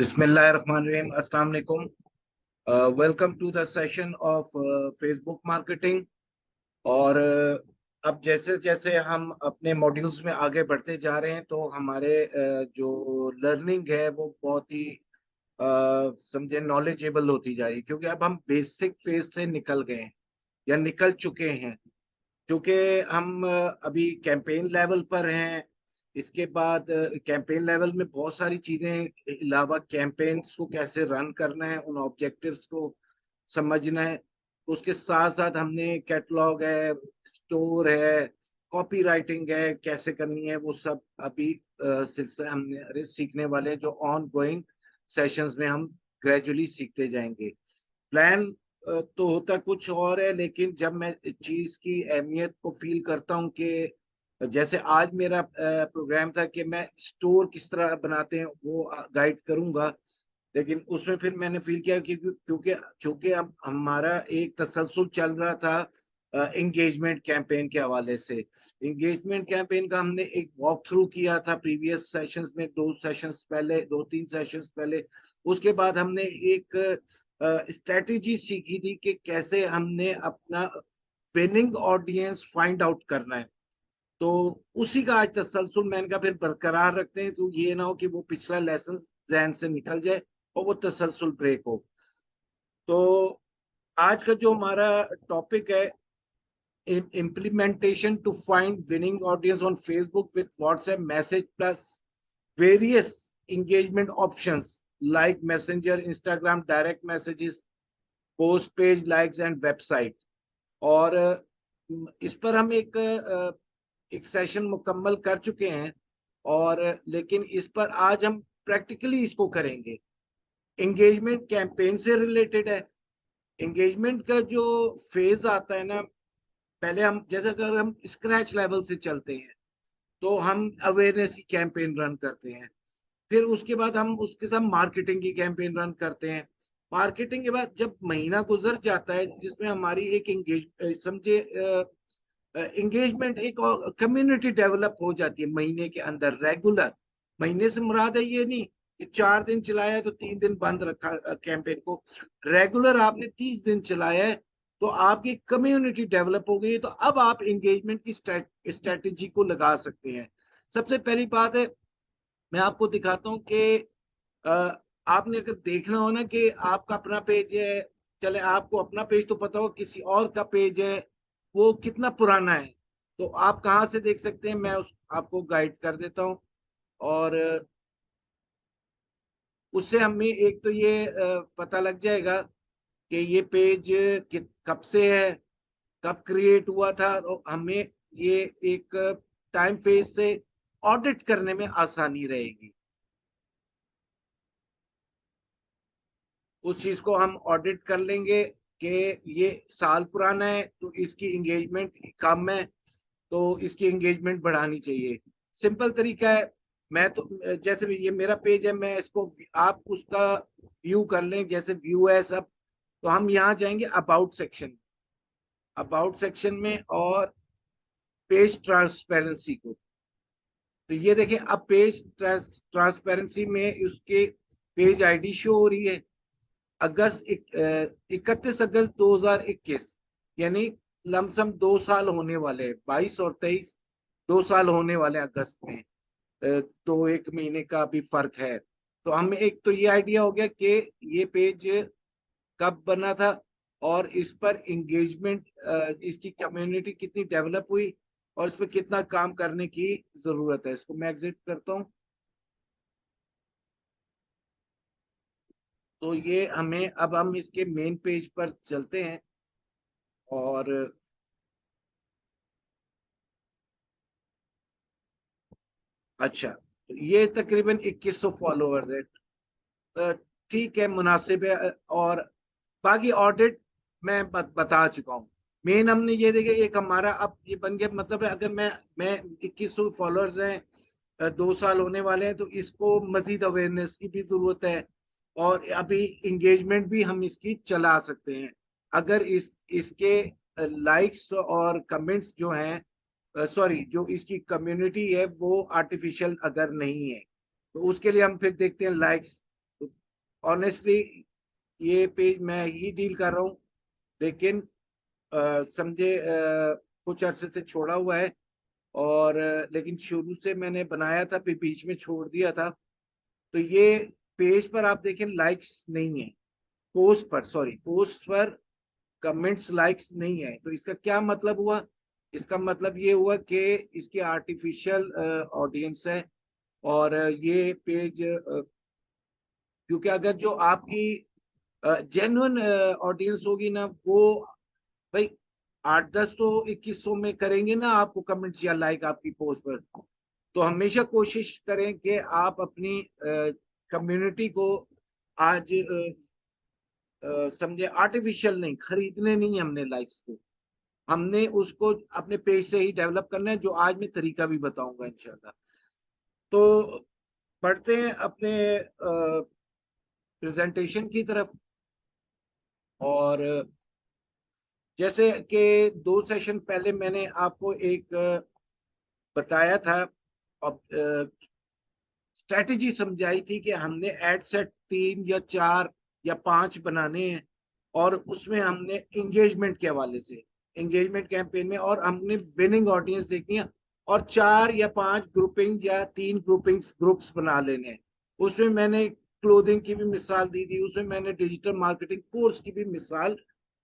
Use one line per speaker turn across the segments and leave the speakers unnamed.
बिस्मिल्लाहिर्रहमानिर्रहीम, अस्सलाम वालेकुम। Welcome to the session of Facebook marketing. और अब जैसे जैसे हम अपने मॉड्यूल्स में आगे बढ़ते जा रहे हैं तो हमारे जो लर्निंग है वो बहुत ही समझे नॉलेजेबल होती जा रही है, क्योंकि अब हम बेसिक फेज से निकल गए हैं या निकल चुके हैं। क्योंकि हम अभी कैंपेन लेवल पर हैं। इसके बाद कैंपेन लेवल में बहुत सारी चीजें अलावा कैंपेन्स को कैसे रन करना है, उन ऑब्जेक्टिव्स को समझना है। उसके साथ साथ हमने कैटलॉग है, स्टोर है, कॉपी राइटिंग है, कैसे करनी है, वो सब अभी सिलसिला हमने अरे सीखने वाले हैं, जो ऑन गोइंग सेशंस में हम ग्रेजुअली सीखते जाएंगे। प्लान तो होता कुछ और है, लेकिन जब मैं चीज की अहमियत को फील करता हूँ कि जैसे आज मेरा प्रोग्राम था कि मैं स्टोर किस तरह बनाते हैं वो गाइड करूंगा, लेकिन उसमें फिर मैंने फील किया कि क्योंकि चूंकि अब हमारा एक तसलसल चल रहा था एंगेजमेंट कैंपेन के हवाले से। एंगेजमेंट कैंपेन का हमने एक वॉक थ्रू किया था प्रीवियस सेशंस में, 2 सेशंस पहले, 2-3 सेशंस पहले। उसके बाद हमने एक स्ट्रेटेजी सीखी थी कि कैसे हमने अपना विनिंग ऑडियंस फाइंड आउट करना है। तो उसी का आज तसलसल मैंने कहा फिर बरकरार रखते हैं, तो ये ना हो कि वो पिछला लेसन जहन से निकल जाए और वो तसलसल ब्रेक हो। तो आज का जो हमारा टॉपिक है, implementation to find winning audience on Facebook with WhatsApp message plus various engagement options like Messenger, Instagram, direct messages, post page likes and website। और इस पर हम एक सेशन मुकम्मल कर चुके हैं, और लेकिन इस पर आज हम प्रैक्टिकली इसको करेंगे। एंगेजमेंट कैंपेन से रिलेटेड है। एंगेजमेंट का जो फेज आता है ना, पहले हम जैसे अगर हम स्क्रैच लेवल से चलते हैं तो हम अवेयरनेस की कैंपेन रन करते हैं। फिर उसके बाद हम उसके साथ मार्केटिंग की कैंपेन रन करते हैं। मार्केटिंग के बाद जब महीना गुजर जाता है जिसमें हमारी एक समझे एंगेजमेंट, एक कम्युनिटी डेवलप हो जाती है महीने के अंदर रेगुलर। महीने से मुराद है ये नहीं कि 4 दिन चलाया तो 3 दिन बंद रखा कैंपेन को। रेगुलर आपने 30 दिन चलाया है तो आपकी कम्युनिटी डेवलप हो गई है, तो अब आप एंगेजमेंट की स्ट्रेटेजी को लगा सकते हैं। सबसे पहली बात है, मैं आपको दिखाता हूँ कि आपने अगर देखना हो ना कि आपका अपना पेज है, चले आपको अपना पेज तो पता हो, किसी और का पेज है वो कितना पुराना है, तो आप कहाँ से देख सकते हैं, मैं उस आपको गाइड कर देता हूँ। और उससे हमें एक तो ये पता लग जाएगा कि ये पेज कब से है, कब क्रिएट हुआ था, और हमें ये एक टाइम फेज से ऑडिट करने में आसानी रहेगी। उस चीज को हम ऑडिट कर लेंगे कि ये साल पुराना है तो इसकी एंगेजमेंट कम है, तो इसकी एंगेजमेंट बढ़ानी चाहिए। सिंपल तरीका है। मैं तो जैसे भी ये मेरा पेज है, मैं इसको आप उसका व्यू कर लें, जैसे व्यू है सब। तो हम यहाँ जाएंगे अबाउट सेक्शन, अबाउट सेक्शन में, और पेज ट्रांसपेरेंसी को। तो ये देखें, अब पेज ट्रांसपेरेंसी में उसके पेज आईडी शो हो रही है। 31 अगस्त 2021, यानी लमसम 2 साल होने वाले हैं, 22 और 23, 2 साल होने वाले हैं अगस्त में। तो 1 महीने का भी फर्क है। तो हमें एक तो ये आइडिया हो गया कि ये पेज कब बना था, और इस पर इंगेजमेंट, इसकी कम्युनिटी कितनी डेवलप हुई, और इस पर कितना काम करने की जरूरत है। इसको मैं एग्जिट करता हूँ। तो ये हमें, अब हम इसके मेन पेज पर चलते हैं। और अच्छा, तो ये तकरीबन 2100 फॉलोअर्स है। अ, ठीक है, मुनासिब है। और बाकी ऑडिट मैं बता चुका हूँ। मेन हमने ये देखा, एक हमारा अब ये बन गया, मतलब है अगर मैं 2100 फॉलोअर्स हैं, 2 साल होने वाले हैं, तो इसको मजीद अवेयरनेस की भी जरूरत है। और अभी इंगेजमेंट भी हम इसकी चला सकते हैं अगर इसके लाइक्स और कमेंट्स जो हैं, सॉरी, जो इसकी कम्युनिटी है वो आर्टिफिशियल अगर नहीं है, तो उसके लिए हम फिर देखते हैं लाइक्स। ऑनेस्टली ये पेज मैं ही डील कर रहा हूँ, लेकिन समझे कुछ अरसे से छोड़ा हुआ है। और लेकिन शुरू से मैंने बनाया था, फिर बीच में छोड़ दिया था। तो ये पेज पर आप देखें लाइक्स नहीं है, पोस्ट पर, सॉरी, पोस्ट पर कमेंट्स लाइक्स नहीं है। तो इसका क्या मतलब हुआ? इसका मतलब ये हुआ कि इसकी आर्टिफिशियल ऑडियंस है। और ये पेज क्योंकि अगर जो आपकी जेन्युइन ऑडियंस होगी ना, वो भाई 8-10 तो 2100 में करेंगे ना आपको कमेंट्स या लाइक आपकी पोस्ट पर। तो हमेशा कोशिश करें कि आप अपनी कम्युनिटी को आज समझे आर्टिफिशियल नहीं, खरीदने नहीं है हमने लाइक्स को, हमने उसको अपने पेज से ही डेवलप करना है, जो आज मैं तरीका भी बताऊंगा इंशाल्लाह। तो बढ़ते हैं अपने प्रेजेंटेशन की तरफ। और जैसे कि 2 सेशन पहले मैंने आपको एक बताया था, अब स्ट्रेटेजी समझाई थी कि हमने एड सेट 3 या 4 या 5 बनाने हैं। और उसमें हमने एंगेजमेंट के हवाले से, एंगेजमेंट कैंपेन में, और हमने विनिंग ऑडियंस देखनी है। और 4 या 5 ग्रुपिंग या 3 ग्रुप्स बना लेने हैं। उसमें मैंने क्लोथिंग की भी मिसाल दी थी, उसमें मैंने डिजिटल मार्केटिंग कोर्स की भी मिसाल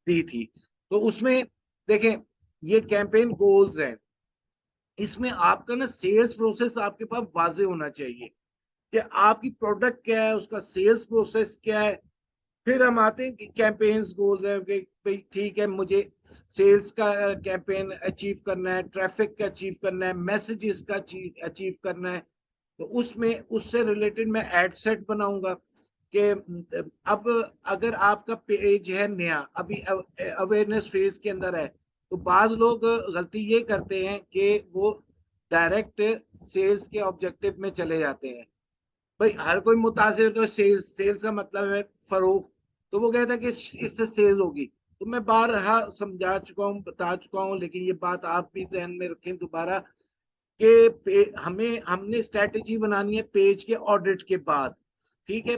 दी थी। तो उसमें देखें, ये कैंपेन गोल्स हैं। इसमें आपका ना सेल्स प्रोसेस आपके पास वाजे होना चाहिए कि आपकी प्रोडक्ट क्या है, उसका सेल्स प्रोसेस क्या है। फिर हम आते हैं कि कैंपेन्स गोल्स है कि भाई ठीक है, मुझे सेल्स का कैंपेन अचीव करना है, ट्रैफिक का अचीव करना है, मैसेजेस का अचीव करना है। तो उसमें उससे रिलेटेड मैं एड सेट बनाऊंगा कि अब अगर आपका पेज है नया, अभी अवेयरनेस फेज के अंदर है, तो बाद लोग गलती ये करते हैं कि वो डायरेक्ट सेल्स के ऑब्जेक्टिव में चले जाते हैं। भाई हर कोई मुतासिर, तो सेल्स, सेल्स का मतलब है फरोख्त। तो वो कहता है कि इससे सेल्स होगी। तो मैं बारहा समझा चुका हूँ, बता चुका हूँ, लेकिन ये बात आप भी जहन में रखें दोबारा कि हमें हमने स्ट्रेटेजी बनानी है पेज के ऑडिट के बाद। ठीक है,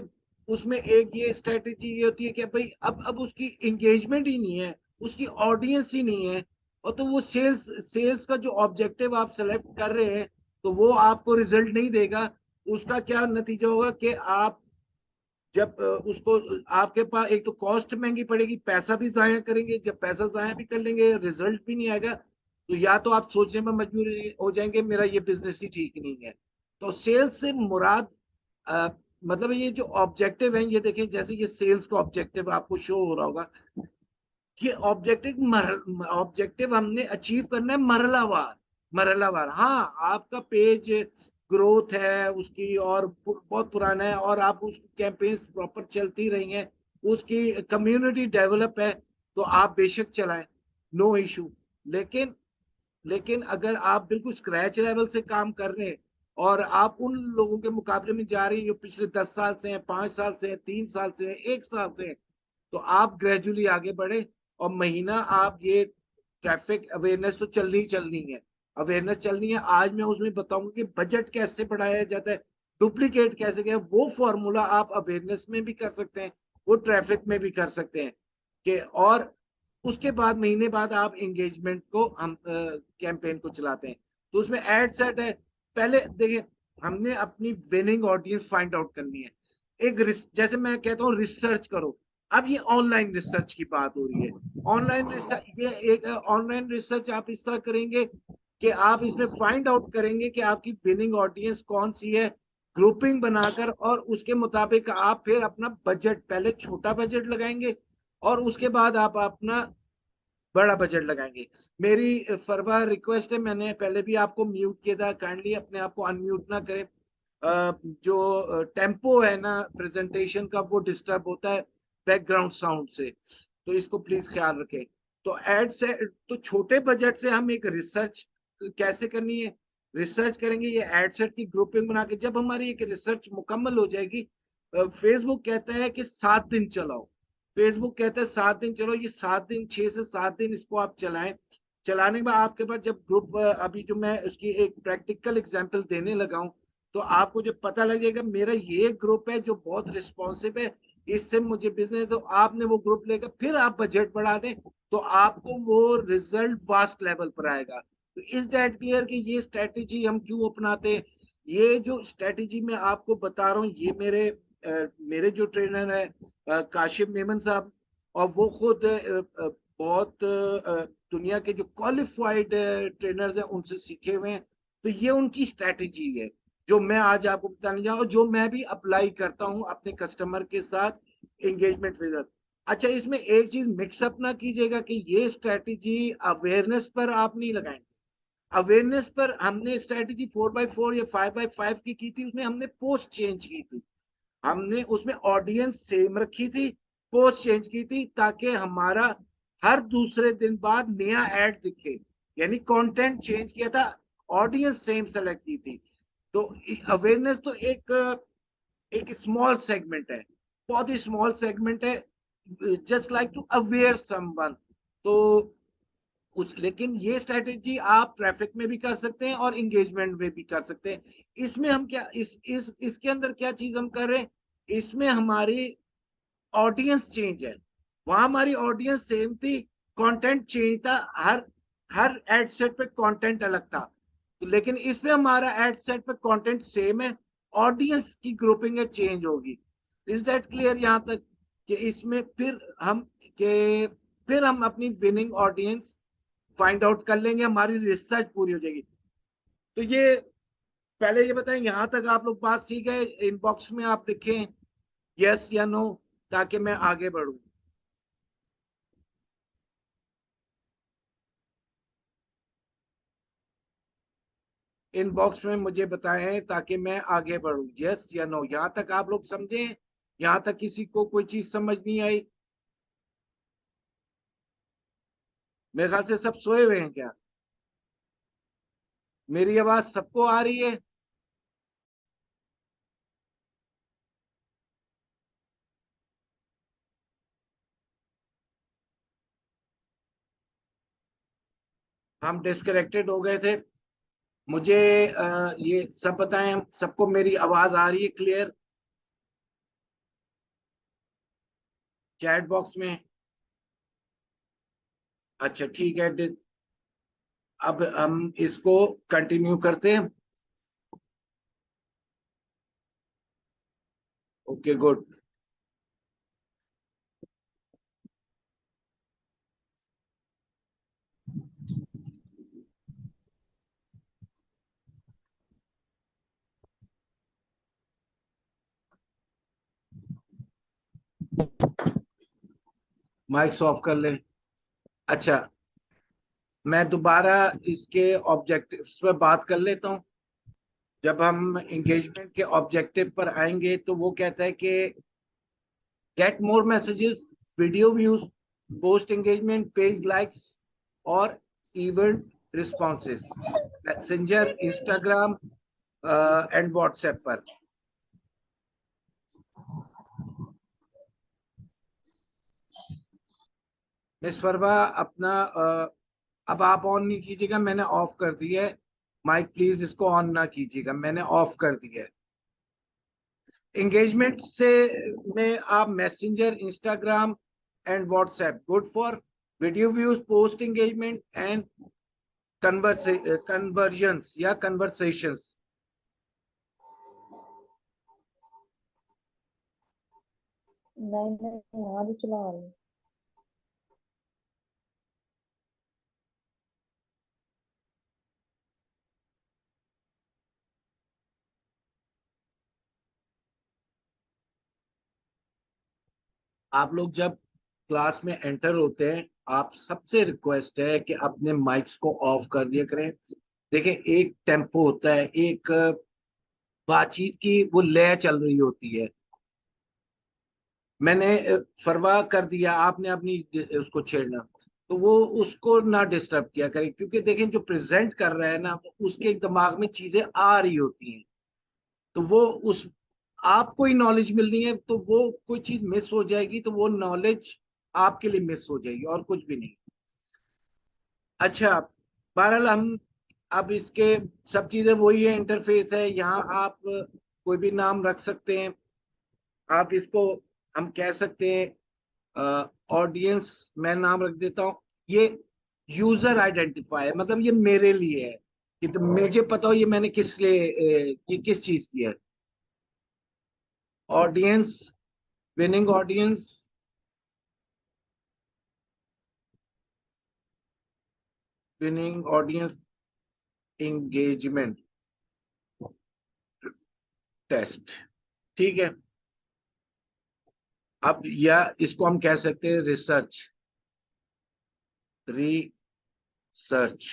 उसमें एक ये स्ट्रेटेजी ये होती है कि भाई अब उसकी एंगेजमेंट ही नहीं है, उसकी ऑडियंस ही नहीं है। और तो वो सेल्स सेल्स का जो ऑब्जेक्टिव आप सेलेक्ट कर रहे हैं, तो वो आपको रिजल्ट नहीं देगा। उसका क्या नतीजा होगा कि आप जब उसको, आपके पास एक तो कॉस्ट महंगी पड़ेगी, पैसा भी जाया करेंगे, जब पैसा जाया भी कर लेंगे रिजल्ट भी नहीं आएगा। तो या तो आप सोचने में मजबूर हो जाएंगे मेरा ये बिजनेस ही ठीक नहीं है। तो सेल्स से मुराद अ, मतलब ये जो ऑब्जेक्टिव है, ये देखें, जैसे ये सेल्स का ऑब्जेक्टिव आपको शो हो रहा होगा कि ऑब्जेक्टिव हमने अचीव करना है मरलावार, मरलावार। हाँ, आपका पेज ग्रोथ है उसकी और बहुत पुराना है, और आप उसकी कैंपेन्स प्रॉपर चलती रही हैं, उसकी कम्युनिटी डेवलप है, तो आप बेशक चलाएं, नो इशू। लेकिन लेकिन अगर आप बिल्कुल स्क्रैच लेवल से काम कर रहे हैं, और आप उन लोगों के मुकाबले में जा रही हैं जो पिछले 10 साल से हैं, 5 साल से हैं, 3 साल से हैं, 1 साल से हैं, तो आप ग्रेजुअली आगे बढ़े। और महीना आप ये ट्रैफिक अवेयरनेस तो चलनी है, अवेयरनेस चलनी है। आज मैं उसमें बताऊंगा कि बजट कैसे बढ़ाया जाता है, डुप्लीकेट कैसे गया, वो फॉर्मूला आप अवेयरनेस में भी कर सकते हैं, वो ट्रैफिक में भी कर सकते हैं। कि और उसके बाद महीने बाद आप एंगेजमेंट को हम कैंपेन को चलाते हैं। तो उसमें एड सेट है। पहले देखिए, हमने अपनी विनिंग ऑडियंस फाइंड आउट करनी है। एक जैसे मैं कहता हूँ रिसर्च करो। अब ये ऑनलाइन रिसर्च की बात हो रही है। ऑनलाइन रिसर्च, ये एक ऑनलाइन रिसर्च आप इस तरह करेंगे कि आप इसमें फाइंड आउट करेंगे कि आपकी विनिंग ऑडियंस कौन सी है, ग्रुपिंग बनाकर, और उसके मुताबिक आप फिर अपना बजट, पहले छोटा बजट लगाएंगे और उसके बाद आप अपना बड़ा बजट लगाएंगे। मेरी फरवा रिक्वेस्ट है, मैंने पहले भी आपको म्यूट किया था, काइंडली अपने आप को अनम्यूट ना करें। जो टेम्पो है ना प्रेजेंटेशन का, वो डिस्टर्ब होता है बैकग्राउंड साउंड से, तो इसको प्लीज ख्याल रखें। तो एड से, तो छोटे बजट से हम एक रिसर्च कैसे करनी है, रिसर्च करेंगे, ये एड सेट की ग्रुपिंग बना के। जब हमारी एक रिसर्च मुकम्मल हो जाएगी, फेसबुक कहता है कि 7 दिन चलाओ, फेसबुक कहता है 7 दिन चलो, ये 7 दिन, 6 से 7 दिन इसको आप चलाएं। चलाने के बाद आपके पास जब ग्रुप, अभी जो मैं उसकी एक प्रैक्टिकल एग्जांपल देने लगा हूं, तो आपको जब पता लग जाएगा मेरा ये ग्रुप है जो बहुत रिस्पॉन्सिव है, इससे मुझे बिजनेस, तो आपने वो ग्रुप लेकर फिर आप बजट बढ़ा दें तो आपको वो रिजल्ट वास्ट लेवल पर आएगा। तो इज दैट क्लियर कि ये स्ट्रेटेजी हम क्यों अपनाते हैं? ये जो स्ट्रेटेजी मैं आपको बता रहा हूँ, ये मेरे जो ट्रेनर है काशिफ मेमन साहब, और वो खुद बहुत दुनिया के जो क्वालिफाइड ट्रेनर्स हैं उनसे सीखे हुए हैं। तो ये उनकी स्ट्रेटेजी है जो मैं आज आपको बताने जा रहा हूँ, जो मैं भी अप्लाई करता हूँ अपने कस्टमर के साथ एंगेजमेंट विजन। अच्छा, इसमें एक चीज मिक्सअप ना कीजिएगा कि ये स्ट्रेटेजी अवेयरनेस पर आप नहीं लगाएंगे। अवेयरनेस पर हमने स्ट्रेटेजी 4x4 या 5x5 की थी, उसमें हमने पोस्ट चेंज की थी, हमने उसमें ऑडियंस सेम रखी थी, पोस्ट चेंज की थी ताकि हमारा हर दूसरे दिन बाद नया एड दिखे, यानी कंटेंट चेंज किया था, ऑडियंस सेम सेलेक्ट की थी। तो अवेयरनेस तो एक एक स्मॉल सेगमेंट है, बहुत ही स्मॉल सेगमेंट है, just like to aware someone. तो उस लेकिन ये स्ट्रेटेजी आप ट्रैफिक में भी कर सकते हैं और इंगेजमेंट में भी कर सकते हैं। इसमें हम क्या इस इसके अंदर क्या चीज हम कर रहे हैं, इसमें हमारी ऑडियंस चेंज है, वहां हमारी ऑडियंस सेम थी, कंटेंट चेंज था, हर हर एड सेट पे कंटेंट अलग था। तो लेकिन इसमें हमारा एड सेट पे कंटेंट सेम है, ऑडियंस की ग्रुपिंग है चेंज होगी। इज दैट क्लियर यहाँ तक? कि इसमें फिर हम अपनी विनिंग ऑडियंस फाइंड आउट कर लेंगे, हमारी रिसर्च पूरी हो जाएगी। तो ये पहले ये बताएं, यहां तक आप लोग बात सीख गए? इनबॉक्स में आप लिखें यस या नो ताकि मैं आगे बढ़ूं। इनबॉक्स में मुझे बताएं ताकि मैं आगे बढ़ूं, यस या नो। यहां तक आप लोग समझे? यहां तक किसी को कोई चीज समझ नहीं आई? मेरे ख्याल से सब सोए हुए हैं क्या? मेरी आवाज सबको आ रही है? हम डिस्कनेक्टेड हो गए थे। मुझे ये सब बताएं, सबको मेरी आवाज आ रही है क्लियर चैट बॉक्स में? अच्छा ठीक है, अब हम इसको कंटिन्यू करते हैं। Okay good. माइक ऑफ कर लें। अच्छा, मैं दोबारा इसके ऑब्जेक्टिव्स पर बात कर लेता हूँ। जब हम एंगेजमेंट के ऑब्जेक्टिव पर आएंगे तो वो कहता है कि get more messages, video views, post engagement, page likes और event responses, Messenger, Instagram and WhatsApp पर। मिस फरवा, अपना अब आप ऑन नहीं कीजिएगा, मैंने ऑफ कर दिया है। माइक प्लीज इसको ऑन ना कीजिएगा, मैंने ऑफ कर दिया है। एंगेजमेंट से में आप messenger, Instagram and WhatsApp good for video views, post engagement and convergence या कन्वर्सेशंस।
नहीं नहीं, यहाँ भी चला रही हूँ।
आप लोग जब क्लास में एंटर होते हैं, आप सबसे रिक्वेस्ट है कि अपने माइक्स को ऑफ कर दिया करें। देखें, एक टेम्पो होता है, एक बातचीत की वो लय चल रही होती है। मैंने फरवा कर दिया, आपने अपनी उसको छेड़ना, तो वो उसको ना डिस्टर्ब किया करें, क्योंकि देखें जो प्रेजेंट कर रहा है ना, उसके दिमाग में चीजें आ रही होती हैं। तो वो उस आपको ही नॉलेज मिलनी है, तो वो कोई चीज मिस हो जाएगी तो वो नॉलेज आपके लिए मिस हो जाएगी, और कुछ भी नहीं। अच्छा, बहरहाल हम अब इसके सब चीजें वही है, इंटरफेस है, यहाँ आप कोई भी नाम रख सकते हैं। आप इसको हम कह सकते हैं ऑडियंस, मैं नाम रख देता हूं, ये यूजर आइडेंटिफायर, मतलब ये मेरे लिए है कि तो मुझे पता हो ये मैंने किस लिए ये किस चीज की है। Audience, winning audience, winning audience engagement test. ठीक है। अब या इसको हम कह सकते हैं रिसर्च, रिसर्च।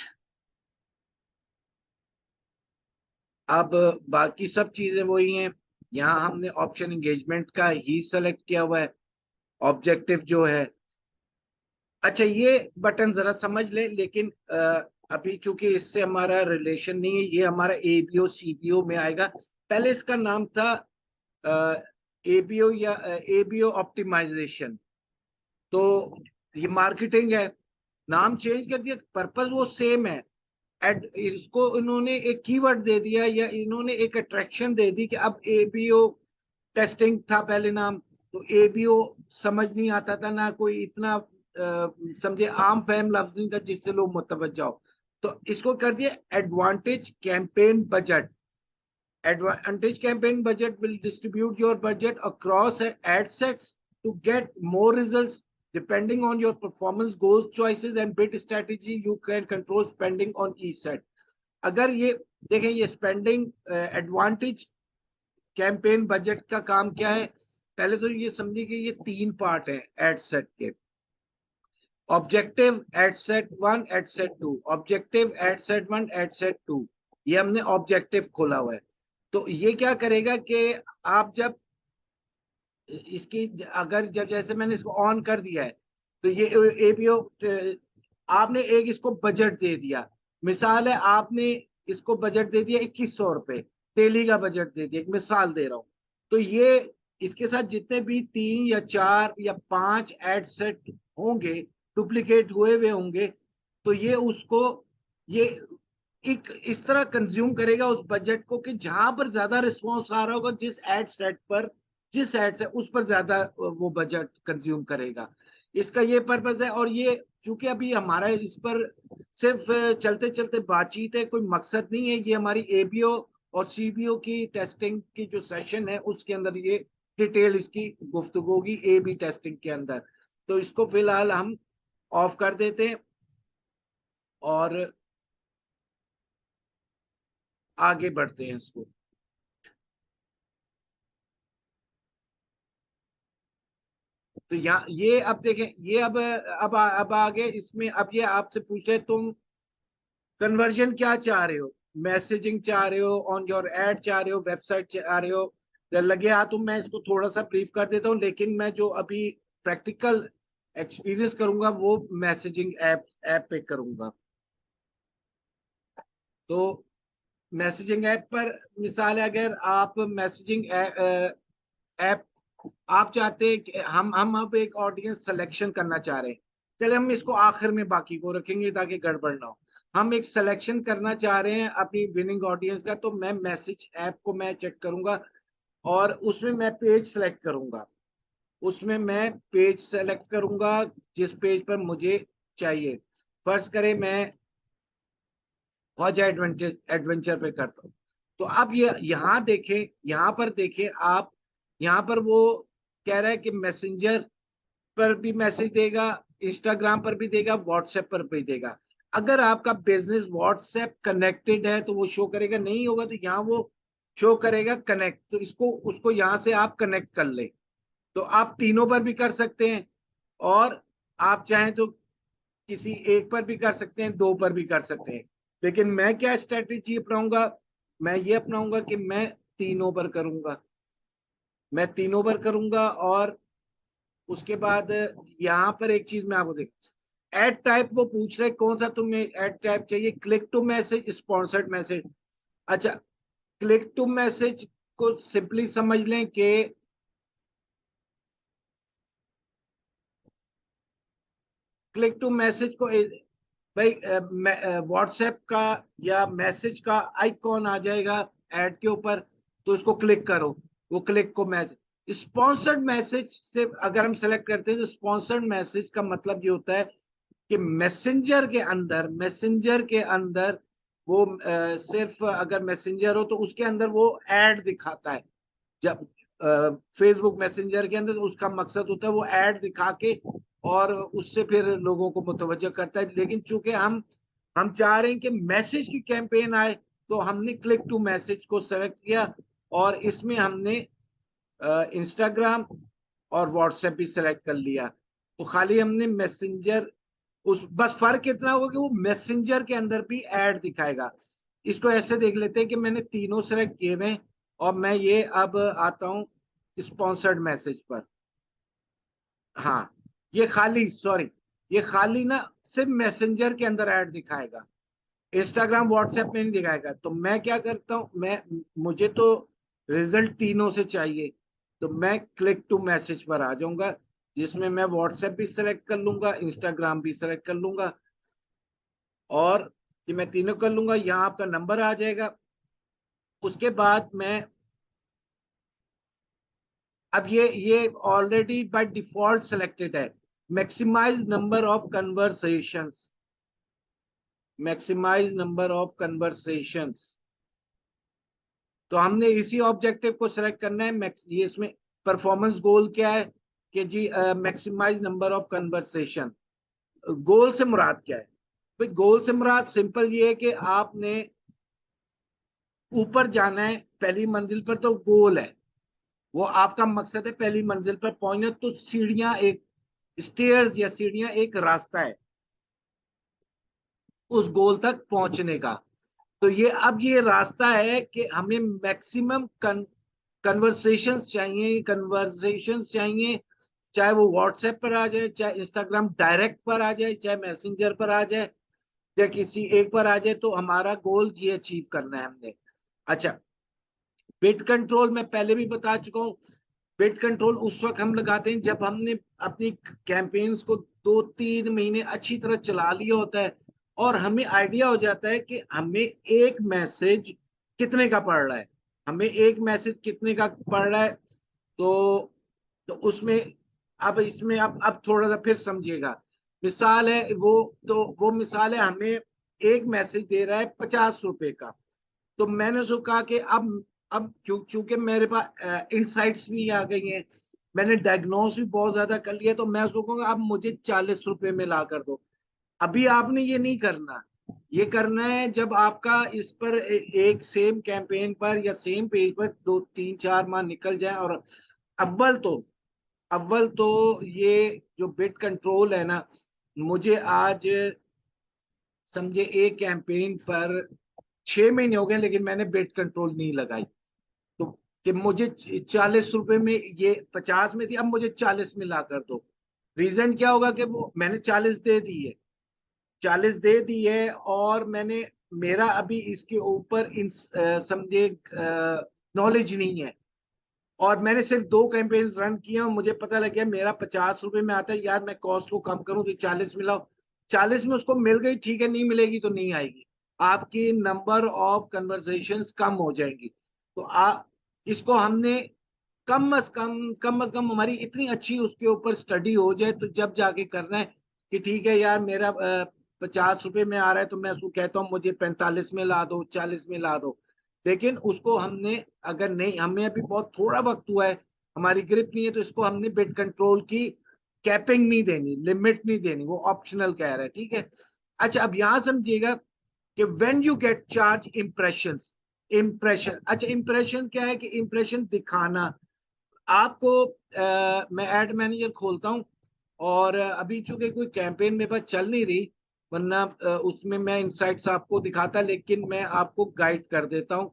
अब बाकी सब चीजें वही हैं। यहाँ हमने ऑप्शन एंगेजमेंट का ही सेलेक्ट किया हुआ है। ऑब्जेक्टिव जो है, अच्छा ये बटन जरा समझ ले, लेकिन अभी चूंकि इससे हमारा रिलेशन नहीं है, ये हमारा एबीओ सीबीओ में आएगा। पहले इसका नाम था एबीओ या एबीओ ऑप्टिमाइजेशन। तो ये मार्केटिंग है, नाम चेंज कर दिया, पर्पस वो सेम है। इसको इन्होंने एक कीवर्ड दे दिया या इन्होंने एक अट्रैक्शन दे दी कि अब एबीओ टेस्टिंग था पहले नाम, तो एबीओ समझ नहीं आता था, ना कोई इतना समझे आम फहम लफ्ज नहीं था जिससे लोग मुतवज्जा हो। तो इसको कर दिया advantage campaign budget. Advantage campaign budget will distribute your budget across ad sets to get more results. Depending on your performance goals, choices, and bid strategy, you can control spending on each set. अगर ये देखें, ये spending advantage campaign budget का काम क्या है, पहले तो ये समझिए कि ये तीन पार्ट है एड सेट के। Objective ad set one, ad set two, objective ad set one, ad set two. ये हमने ऑब्जेक्टिव खोला हुआ है। तो ये क्या करेगा कि आप जब इसकी, अगर जब जैसे मैंने इसको ऑन कर दिया है, तो ये एपीओ, आपने एक इसको बजट दे दिया, मिसाल है आपने इसको बजट दे दिया 2100 रुपए, डेली का बजट दे दिया, एक मिसाल दे रहा हूं। तो ये इसके साथ जितने भी 3 या 4 या 5 एड सेट होंगे, डुप्लीकेट हुए हुए होंगे, तो ये उसको, ये एक इस तरह कंज्यूम करेगा उस बजट को कि जहां पर ज्यादा रिस्पॉन्स आ रहा होगा, जिस एड सेट पर, जिस एड से उस पर ज्यादा वो बजट कंज्यूम करेगा। इसका ये पर्पज है। और ये चूंकि अभी हमारा इस पर सिर्फ चलते चलते बातचीत है, कोई मकसद नहीं है, ये हमारी एबीओ और सीबीओ की टेस्टिंग की जो सेशन है उसके अंदर ये डिटेल इसकी गुफ्तगू होगी ए बी टेस्टिंग के अंदर। तो इसको फिलहाल हम ऑफ कर देते हैं और आगे बढ़ते हैं इसको। तो यहाँ ये अब देखें, ये अब आगे इसमें अब ये आपसे पूछ रहे तुम कन्वर्जन क्या चाह रहे हो, मैसेजिंग चाह रहे हो, ऑन योर एड चाह रहे हो, वेबसाइट चाह रहे हो, लगे हाथ। तो मैं इसको थोड़ा सा ब्रीफ कर देता हूँ, लेकिन मैं जो अभी प्रैक्टिकल एक्सपीरियंस करूंगा वो मैसेजिंग ऐप ऐप पे करूंगा। तो मैसेजिंग ऐप पर मिसाल है, अगर आप मैसेजिंग ऐप आप चाहते हैं कि हम अब एक ऑडियंस सिलेक्शन करना चाह रहे हैं, चले हम इसको आखिर में बाकी को रखेंगे ताकि गड़बड़ ना हो। हम एक सिलेक्शन करना चाह रहे हैं अपनी विनिंग ऑडियंस का, तो मैं मैसेज ऐप को मैं चेक करूंगा और उसमें मैं पेज सेलेक्ट करूंगा, उसमें मैं पेज सेलेक्ट करूंगा जिस पेज पर मुझे चाहिए। फर्ज करें मैं फौजा एडवेंचर एडवेंचर पे करता हूँ। तो अब ये यहाँ देखें, यहाँ पर देखें आप, यहाँ पर वो कह रहा है कि मैसेंजर पर भी मैसेज देगा, इंस्टाग्राम पर भी देगा, व्हाट्सएप पर भी देगा। अगर आपका बिजनेस व्हाट्सएप कनेक्टेड है तो वो शो करेगा, नहीं होगा तो यहाँ वो शो करेगा कनेक्ट, तो इसको उसको यहाँ से आप कनेक्ट कर ले। तो आप तीनों पर भी कर सकते हैं, और आप चाहें तो किसी एक पर भी कर सकते हैं, दो पर भी कर सकते हैं। लेकिन मैं क्या स्ट्रेटेजी अपनाऊंगा, मैं ये अपनाऊंगा कि मैं तीनों पर करूंगा, मैं तीनों पर करूंगा। और उसके बाद यहाँ पर एक चीज मैं आपको देख, एड टाइप वो पूछ रहे कौन सा तुम्हें एड टाइप चाहिए, click to message, sponsored message. अच्छा, क्लिक टू मैसेज को सिंपली समझ लें कि क्लिक टू मैसेज को भाई व्हाट्सएप का या मैसेज का आइकॉन आ जाएगा एड के ऊपर, तो उसको क्लिक करो, वो क्लिक को मैसेज। स्पॉन्सर्ड मैसेज से अगर हम सेलेक्ट करते हैं तो स्पॉन्सर्ड मैसेज का मतलब ये होता है कि मैसेंजर के अंदर वो सिर्फ अगर मैसेंजर हो तो उसके अंदर वो एड दिखाता है। जब फेसबुक मैसेंजर के अंदर तो उसका मकसद होता है वो एड दिखा के और उससे फिर लोगों को मुतवज्जो करता है। लेकिन चूंकि हम चाह रहे हैं कि मैसेज की कैंपेन आए, तो हमने क्लिक टू मैसेज को सेलेक्ट किया और इसमें हमने इंस्टाग्राम और व्हाट्सएप भी सेलेक्ट कर लिया। तो खाली हमने मैसेंजर, उस बस फर्क इतना होगा कि वो मैसेंजर के अंदर भी ऐड दिखाएगा। इसको ऐसे देख लेते हैं कि मैंने तीनों सेलेक्ट किए हुए हैं और मैं ये अब आता हूं स्पॉन्सर्ड मैसेज पर। हाँ, ये खाली, सॉरी, ये खाली ना सिर्फ मैसेंजर के अंदर ऐड दिखाएगा, इंस्टाग्राम व्हाट्सएप में नहीं दिखाएगा। तो मैं क्या करता हूँ, मैं मुझे तो रिजल्ट तीनों से चाहिए, तो मैं क्लिक टू मैसेज पर आ जाऊंगा, जिसमें मैं व्हाट्सएप भी सेलेक्ट कर लूंगा, इंस्टाग्राम भी सेलेक्ट कर लूंगा और ये मैं तीनों कर लूंगा। यहाँ आपका नंबर आ जाएगा। उसके बाद मैं अब ये ऑलरेडी बाय डिफॉल्ट सेलेक्टेड है, maximise number of conversations, maximise number of conversations. तो हमने इसी ऑब्जेक्टिव को सिलेक्ट करना है। ये इसमें परफॉर्मेंस गोल क्या है कि जी मैक्सिमाइज नंबर ऑफ कन्वर्सेशन। गोल से मुराद क्या है? भाई गोल से मुराद सिंपल ये है कि आपने ऊपर जाना है पहली मंजिल पर, तो गोल है, वो आपका मकसद है पहली मंजिल पर पहुंचना। तो सीढ़ियां एक, स्टेयर्स या सीढ़ियां एक रास्ता है उस गोल तक पहुंचने का। तो ये अब ये रास्ता है कि हमें मैक्सिमम कन्वर्सेशंस चाहिए, चाहे वो व्हाट्सएप पर आ जाए, चाहे इंस्टाग्राम डायरेक्ट पर आ जाए, चाहे मैसेंजर पर आ जाए, या किसी एक पर आ जाए। तो हमारा गोल ये अचीव करना है हमने। अच्छा, बिट कंट्रोल मैं पहले भी बता चुका हूँ। बिट कंट्रोल उस वक्त हम लगाते हैं जब हमने अपनी कैंपेन्स को 2-3 महीने अच्छी तरह चला लिया होता है और हमें आइडिया हो जाता है कि हमें एक मैसेज कितने का पड़ रहा है, हमें एक मैसेज कितने का पड़ रहा है। तो उसमें अब इसमें अब थोड़ा सा फिर समझिएगा। मिसाल है वो, तो वो मिसाल है हमें एक मैसेज दे रहा है 50 रुपए का। तो मैंने उसको कहा कि अब चूंकि मेरे पास इंसाइट्स भी आ गई हैं, मैंने डायग्नोस भी बहुत ज्यादा कर लिया, तो मैं उसको कहूंगा अब मुझे 40 रुपए में ला कर दो। अभी आपने ये नहीं करना, ये करना है जब आपका इस पर एक सेम कैंपेन पर या सेम पेज पर 2-3-4 माह निकल जाए। और अव्वल तो अव्वल तो ये जो बिट कंट्रोल है ना, मुझे आज समझे एक कैंपेन पर 6 महीने हो गए लेकिन मैंने बिट कंट्रोल नहीं लगाई। तो कि मुझे 40 रुपए में, ये 50 में थी, अब मुझे 40 में ला कर दो। रीजन क्या होगा कि वो मैंने 40 दे दी है, 40 दे दी है और मैंने, मेरा अभी इसके ऊपर समझे नॉलेज नहीं है और मैंने सिर्फ 2 कैंपेन रन किए और मुझे पता लग गया मेरा 50 रुपए में आता है, यार मैं कॉस्ट को कम करूं तो 40 मिलाओ। 40 में उसको मिल गई, ठीक है, नहीं मिलेगी तो नहीं आएगी, आपकी नंबर ऑफ कन्वर्सेशंस कम हो जाएंगी। तो इसको हमने कम अज कम हमारी इतनी अच्छी उसके ऊपर स्टडी हो जाए तो जब जाके करना है कि ठीक है यार मेरा 50 रुपए में आ रहा है, तो मैं उसको कहता हूँ मुझे 45 में ला दो, 40 में ला दो। लेकिन उसको हमने, अगर नहीं, हमें अभी बहुत थोड़ा वक्त हुआ है, हमारी ग्रिप नहीं है, तो इसको हमने बिट कंट्रोल की कैपिंग नहीं देनी, लिमिट नहीं देनी, वो ऑप्शनल कह रहा है, ठीक है। अच्छा, अब यहां समझिएगा कि when you get charge impressions, impression, अच्छा इम्प्रेशन क्या है कि इम्प्रेशन दिखाना आपको। मैं एड मैनेजर खोलता हूँ और अभी चूंकि कोई कैंपेन मेरे पास चल नहीं रही, वरना उसमें मैं इनसाइट्स आपको दिखाता, लेकिन मैं आपको गाइड कर देता हूँ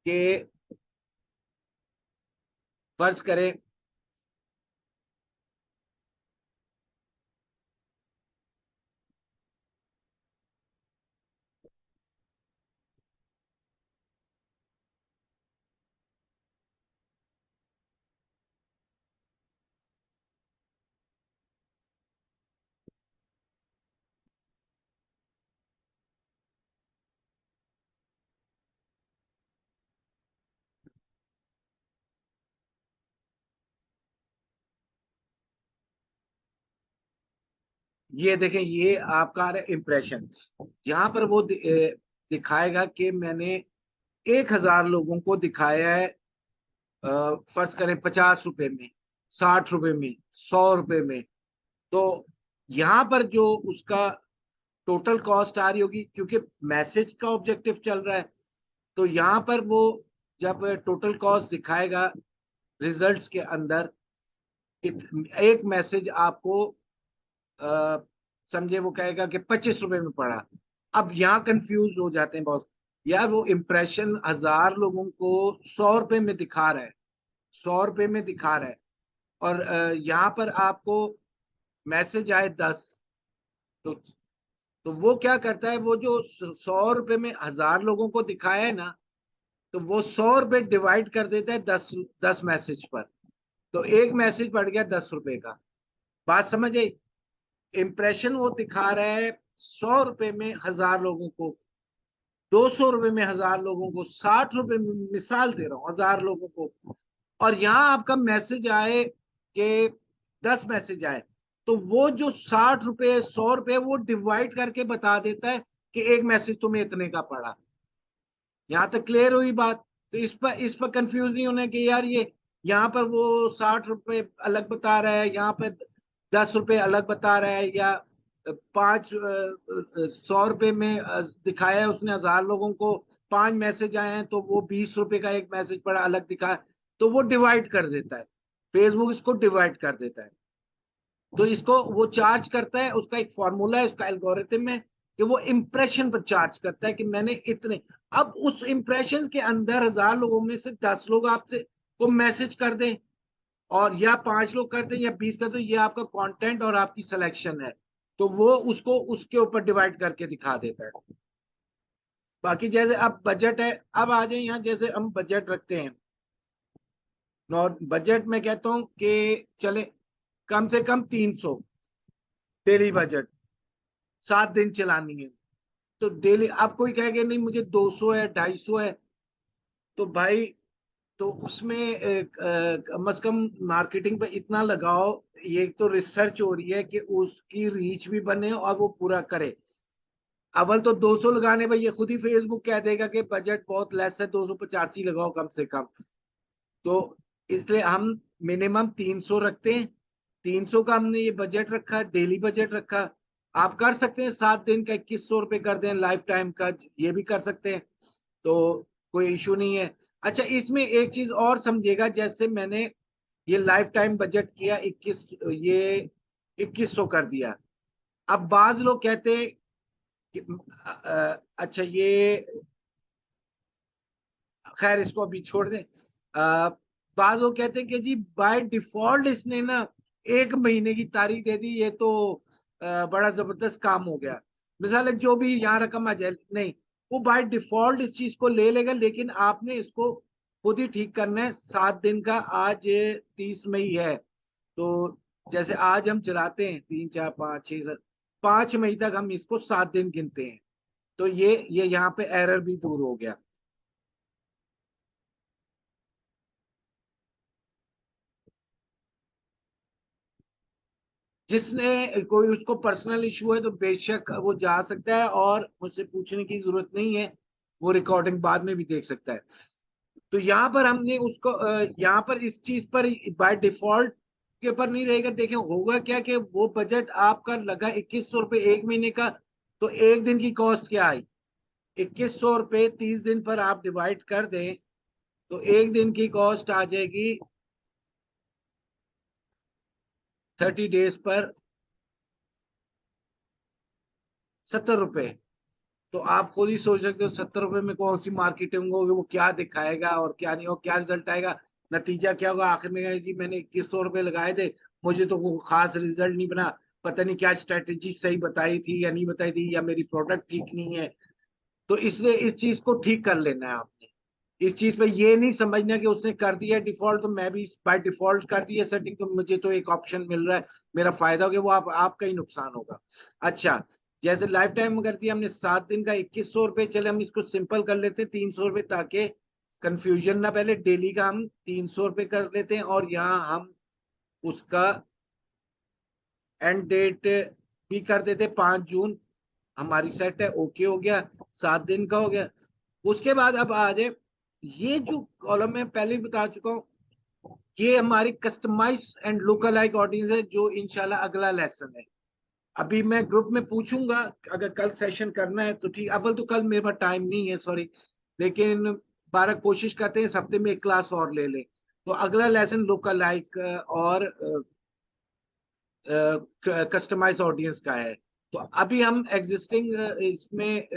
कि फर्ज करें, ये देखें, ये आपका आ रहा है इम्प्रेशन। यहाँ पर वो दिखाएगा कि मैंने 1,000 लोगों को दिखाया है, फर्ज करें 50 रुपए में, 60 रुपए में, 100 रुपए में। तो यहाँ पर जो उसका टोटल कॉस्ट आ रही होगी, क्योंकि मैसेज का ऑब्जेक्टिव चल रहा है, तो यहाँ पर वो जब टोटल कॉस्ट दिखाएगा रिजल्ट्स के अंदर, एक मैसेज आपको आ, समझे वो कहेगा कि 25 रुपए में पड़ा। अब यहाँ कंफ्यूज हो जाते हैं बहुत। यार वो इम्प्रेशन 1,000 लोगों को 100 रुपए में दिखा रहा है, 100 रुपए में दिखा रहा है, और यहाँ पर आपको मैसेज आए 10। तो वो क्या करता है, वो जो 100 रुपए में 1,000 लोगों को दिखाया है ना, तो वो 100 रुपए डिवाइड कर देता है 10 मैसेज पर। तो एक मैसेज पड़ गया 10 रुपए का। बात समझ आई? इम्प्रेशन वो दिखा रहा है 100 रुपए में 1,000 लोगों को, 200 रुपए में 1,000 लोगों को, 60 रुपए में, मिसाल दे रहा हूँ, 1,000 लोगों को। और यहाँ आपका मैसेज आए कि 10 मैसेज आए, तो वो जो 60 रुपए 100 रुपए वो डिवाइड करके बता देता है कि एक मैसेज तुम्हें इतने का पड़ा। यहाँ तक क्लियर हुई बात? तो इस पर कंफ्यूज नहीं होने कि यार ये यहाँ पर वो 60 रुपए अलग बता रहा है, यहाँ पे 10 रुपए अलग बता रहा है, या 100 रुपए में दिखाया है उसने 1,000 लोगों को, 5 मैसेज आए हैं तो वो 20 रुपए का एक मैसेज पड़ा अलग दिखा है। तो वो डिवाइड कर देता है, फेसबुक इसको डिवाइड कर देता है। तो इसको वो चार्ज करता है, उसका एक फॉर्मूला है, उसका एल्गोरिथम है कि वो इंप्रेशन पर चार्ज करता है कि मैंने इतने। अब उस इंप्रेशन के अंदर 1,000 लोगों में से 10 लोग आपसे को मैसेज कर दें, और या 5 लोग कर दें या 20 कर दें, ये आपका कंटेंट और आपकी सिलेक्शन है। तो वो उसको उसके ऊपर डिवाइड करके दिखा देता है। बाकी जैसे अब बजट है, अब आ जाए यहाँ, जैसे हम बजट रखते हैं, और बजट में कहता हूँ कि चले कम से कम 300 डेली बजट, 7 दिन चलानी है। तो डेली आप कोई कहेगा नहीं मुझे 200 है, 250 है, तो भाई तो उसमें कम से कम मार्केटिंग पे इतना लगाओ। ये एक तो रिसर्च हो रही है कि उसकी रीच भी बने और वो पूरा करे। अव्वल तो 200 लगाने भाई, ये खुद ही फेसबुक कह देगा कि बजट बहुत लेस है, 285 लगाओ कम से कम। तो इसलिए हम मिनिमम 300 रखते हैं। 300 का हमने ये बजट रखा, डेली बजट रखा। आप कर सकते हैं 7 दिन का 2,100 रुपये कर दें, लाइफ टाइम का ये भी कर सकते हैं, तो कोई इशू नहीं है। अच्छा, इसमें एक चीज और समझिएगा, जैसे मैंने ये लाइफ टाइम बजट किया 21, ये 2,100 कर दिया। अब बाज लोग कहते हैं कि अच्छा ये, खैर इसको अभी छोड़ दें। बाज लोग कहते हैं कि जी बाय डिफॉल्ट इसने ना 1 महीने की तारीख दे दी, ये तो बड़ा जबरदस्त काम हो गया। मिसाल है जो भी यहाँ रकम आ जाए, नहीं, वो बाय डिफॉल्ट इस चीज को ले लेगा, लेकिन आपने इसको खुद ही ठीक करना है। 7 दिन का, आज 30 मई है, तो जैसे आज हम चलाते हैं 3 4 5 6 7, 5 मई तक हम इसको 7 दिन गिनते हैं। तो ये यहाँ पे एरर भी दूर हो गया। जिसने कोई उसको पर्सनल इशू है तो बेशक वो जा सकता है और मुझसे पूछने की जरूरत नहीं है, वो रिकॉर्डिंग बाद में भी देख सकता है। तो यहाँ पर हमने उसको यहाँ पर इस चीज पर बाय डिफॉल्ट के ऊपर नहीं रहेगा। देखें होगा क्या कि वो बजट आपका लगा 2,100 रुपये 1 महीने का, तो एक दिन की कॉस्ट क्या आई? 2,100 रुपये 30 दिन पर आप डिवाइड कर दें, तो एक दिन की कॉस्ट आ जाएगी 30 डेज पर 70 रुपए। तो आप खुद ही सोच सकते हो 70 रुपए में कौन सी मार्केटिंग होगी, वो क्या दिखाएगा और क्या नहीं, और क्या रिजल्ट आएगा, नतीजा क्या होगा आखिर में? कहेगा, जी मैंने 2,100 रुपये लगाए थे, मुझे तो कोई खास रिजल्ट नहीं बना, पता नहीं क्या स्ट्रेटेजी सही बताई थी या नहीं बताई थी, या मेरी प्रोडक्ट ठीक नहीं है। तो इसलिए इस चीज को ठीक कर लेना है आपने। इस चीज पे ये नहीं समझना कि उसने कर दिया डिफॉल्ट तो मैं भी बाय डिफॉल्ट कर दिया सेटिंग, तो मुझे तो एक ऑप्शन मिल रहा है, मेरा फायदा हो गया, वो आपका ही नुकसान होगा। अच्छा, जैसे लाइफ टाइम में कर दिया हमने 7 दिन का 2,100 रुपये, चले हम इसको सिंपल कर लेते हैं 300 रुपये, ताकि कंफ्यूजन ना, पहले डेली का हम 300 रुपये कर लेते हैं, और यहाँ हम उसका एंड डेट भी कर देते 5 जून, हमारी सेट है, ओके हो गया, 7 दिन का हो गया। उसके बाद अब आ जाए, ये जो कॉलम मैं पहले ही बता चुका हूँ, ये हमारी कस्टमाइज एंड लोकलाइज ऑडियंस है, जो इंशाल्लाह अगला लेसन है। अभी मैं ग्रुप में पूछूंगा, अगर कल सेशन करना है तो ठीक, अव्वल तो कल मेरे पास टाइम नहीं है, सॉरी, लेकिन 12 कोशिश करते हैं इस हफ्ते में एक क्लास और ले लें। तो अगला लेसन लोकल लाइक और कस्टमाइज ऑडियंस का है। तो अभी हम एग्जिस्टिंग इसमें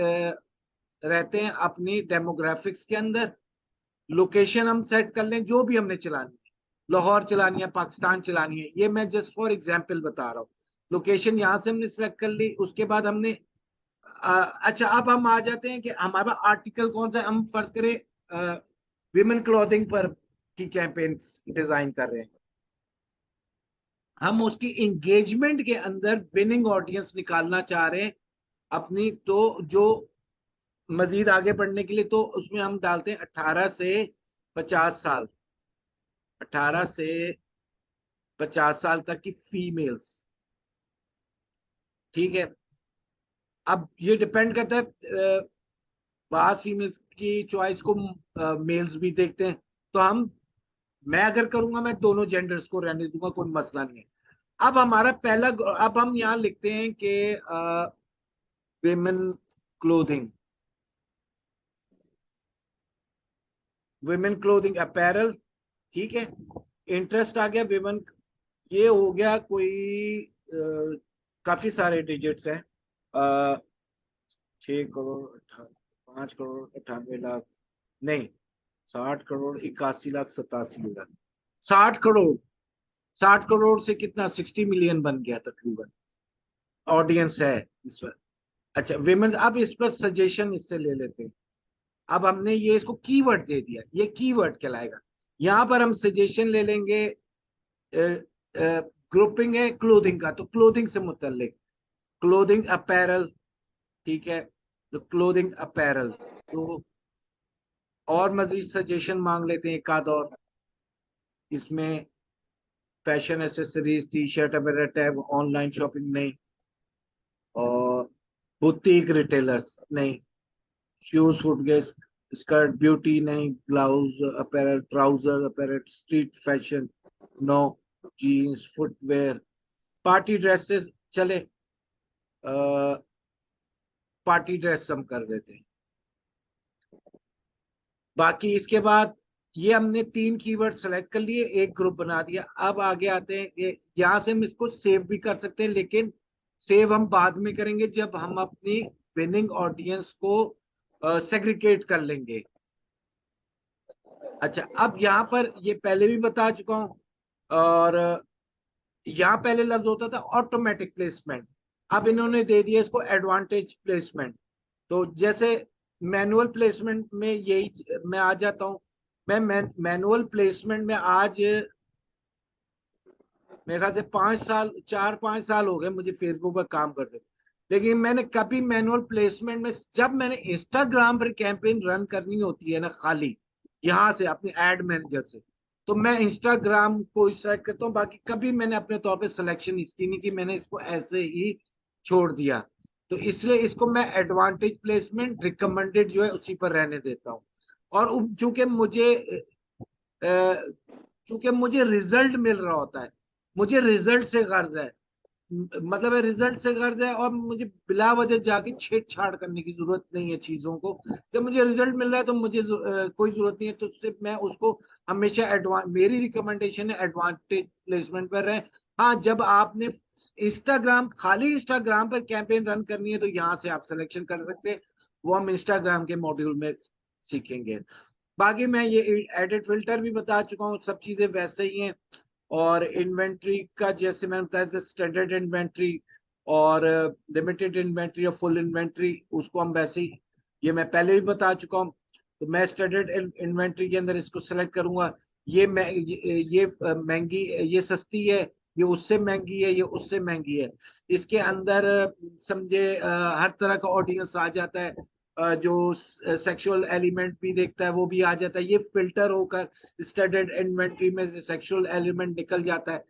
रहते हैं अपनी डेमोग्राफिक्स के अंदर। लोकेशन हम सेट कर लें, जो भी हमने चलानी है, लाहौर चलानी है, पाकिस्तान चलानी है, ये मैं जस्ट फॉर एग्जांपल बता रहा हूँ। लोकेशन यहाँ से हमने सिलेक्ट कर ली, उसके बाद हमने अच्छा, अब हम आ जाते हैं कि हमारा आर्टिकल कौन सा है। हम फर्ज करें विमेन क्लॉथिंग पर की कैंपेन डिजाइन कर रहे हैं, हम उसकी एंगेजमेंट के अंदर विनिंग ऑडियंस निकालना चाह रहे हैं अपनी, तो जो मजीद आगे बढ़ने के लिए, तो उसमें हम डालते हैं 18 से 50 साल, 18 से 50 साल तक की फीमेल्स। ठीक है, अब ये डिपेंड करता है, बात फीमेल्स की चॉइस को मेल्स भी देखते हैं। तो हम, मैं अगर करूंगा मैं दोनों जेंडर्स को रहने दूंगा, कोई मसला नहीं है। अब हमारा पहला, अब हम यहाँ लिखते हैं कि women clothing, women clothing apparel. ठीक है, इंटरेस्ट आ गया विमेन, ये हो गया कोई काफी सारे डिजिट्स हैं, 6 करोड़ 5 करोड़ 98 लाख, नहीं, 60 करोड़ 81 लाख 87 लाख, 60 करोड़, 60 करोड़ से कितना 60 मिलियन बन गया तकरीबन ऑडियंस है इस पर। अच्छा विमेन, अब इस पर सजेशन इससे ले लेते हैं। अब हमने ये इसको कीवर्ड दे दिया, ये कीवर्ड कहलाएगा। यहाँ पर हम सजेशन ले लेंगे, ग्रुपिंग है क्लोथिंग का, तो क्लोथिंग से मुतल्लिक क्लोथिंग अपैरल। ठीक है, तो क्लोथिंग अपैरल, तो और मजीद सजेशन मांग लेते हैं एक आध और इसमें। फैशन एसेसरीज, टी शर्ट वगैरह, टैब, ऑनलाइन शॉपिंग नहीं, और बुटीक रिटेलर्स नहीं, शूज फुटवेयर स्कर्ट ब्यूटी नहीं, blouse apparel trouser apparel street fashion no, jeans footwear, party dresses चले, पार्टी ड्रेस हम कर देते हैं। बाकी इसके बाद ये हमने 3 कीवर्ड सेलेक्ट कर लिए, एक ग्रुप बना दिया। अब आगे आते हैं कि यहाँ से हम इसको सेव भी कर सकते हैं, लेकिन सेव हम बाद में करेंगे जब हम अपनी विनिंग ऑडियंस को सेग्रीगेट कर लेंगे। अच्छा, अब यहाँ पर ये पहले भी बता चुका हूं, और यहाँ पहले लफ्ज होता था ऑटोमेटिक प्लेसमेंट, अब इन्होंने दे दिया इसको एडवांटेज प्लेसमेंट। तो जैसे मैनुअल प्लेसमेंट में यही मैं आ जाता हूँ। मैं मैनुअल प्लेसमेंट में आज मेरे ख्याल से 5 साल, 4-5 साल हो गए मुझे फेसबुक पर काम करते, लेकिन मैंने कभी मैनुअल प्लेसमेंट में, जब मैंने इंस्टाग्राम पर कैंपेन रन करनी होती है ना, खाली यहाँ से अपने एड मैनेजर से, तो मैं इंस्टाग्राम को स्टार्ट करता हूँ। बाकी कभी मैंने अपने तौर पे सिलेक्शन इसकी नहीं की, मैंने इसको ऐसे ही छोड़ दिया। तो इसलिए इसको मैं एडवांटेज प्लेसमेंट रिकमेंडेड जो है उसी पर रहने देता हूँ। और चूंकि मुझे रिजल्ट मिल रहा होता है, मुझे रिजल्ट से गर्ज है, मतलब है रिजल्ट से गर्ज है, और मुझे बिला वजह जाके छेड़छाड़ करने की जरूरत नहीं है चीजों को। जब मुझे रिजल्ट मिल रहा है तो मुझे कोई जरूरत नहीं है, तो सिर्फ मैं उसको हमेशा मेरी रिकमेंडेशन है एडवांटेज प्लेसमेंट पर रहे। हाँ, जब आपने इंस्टाग्राम, खाली इंस्टाग्राम पर कैंपेन रन करनी है तो यहाँ से आप सिलेक्शन कर सकते हैं, वो हम इंस्टाग्राम के मॉड्यूल में सीखेंगे। बाकी मैं ये एडिट फिल्टर भी बता चुका हूँ, सब चीजें वैसे ही हैं। और इन्वेंट्री का जैसे मैंने बताया था, स्टैंडर्ड इन्वेंट्री और लिमिटेड इन्वेंट्री और फुल इन्वेंट्री, उसको हम वैसे ही, ये मैं पहले भी बता चुका हूँ। तो मैं स्टैंडर्ड इन्वेंट्री के अंदर इसको सेलेक्ट करूंगा, ये महंगी, ये सस्ती है, ये उससे महंगी है, ये उससे महंगी है। इसके अंदर समझे हर तरह का ऑडियंस आ जाता है, जो सेक्सुअल एलिमेंट भी देखता है वो भी आ जाता है, ये फिल्टर होकर स्टैंडर्ड इन्वेंट्री में से सेक्सुअल एलिमेंट निकल जाता है।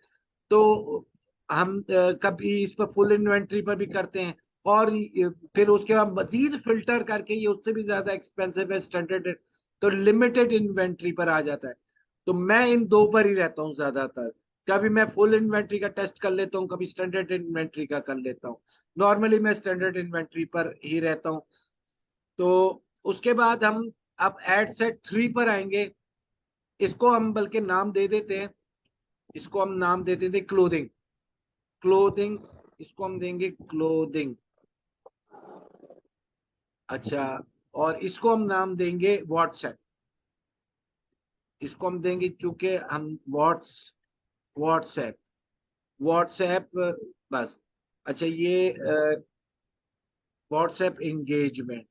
तो हम कभी इस पर फुल इन्वेंट्री पर भी करते हैं, और फिर उसके बाद मजीद फिल्टर करके ये उससे भी ज्यादा एक्सपेंसिव है स्टैंडर्ड, तो लिमिटेड इन्वेंट्री पर आ जाता है। तो मैं इन दो पर ही रहता हूँ ज्यादातर। कभी मैं फुल इन्वेंट्री का टेस्ट कर लेता हूँ, कभी स्टैंडर्ड इन्वेंट्री का कर लेता हूँ। नॉर्मली मैं स्टैंडर्ड इन्वेंट्री पर ही रहता हूँ। तो उसके बाद हम अब एड सेट 3 पर आएंगे। इसको हम बल्कि नाम दे देते हैं, इसको हम नाम दे देते क्लोथिंग। क्लोथिंग, इसको हम देंगे क्लोथिंग। अच्छा, और इसको हम नाम देंगे व्हाट्सएप। इसको हम देंगे, चूंकि हम व्हाट्सएप व्हाट्सएप बस। अच्छा, ये व्हाट्सएप एंगेजमेंट।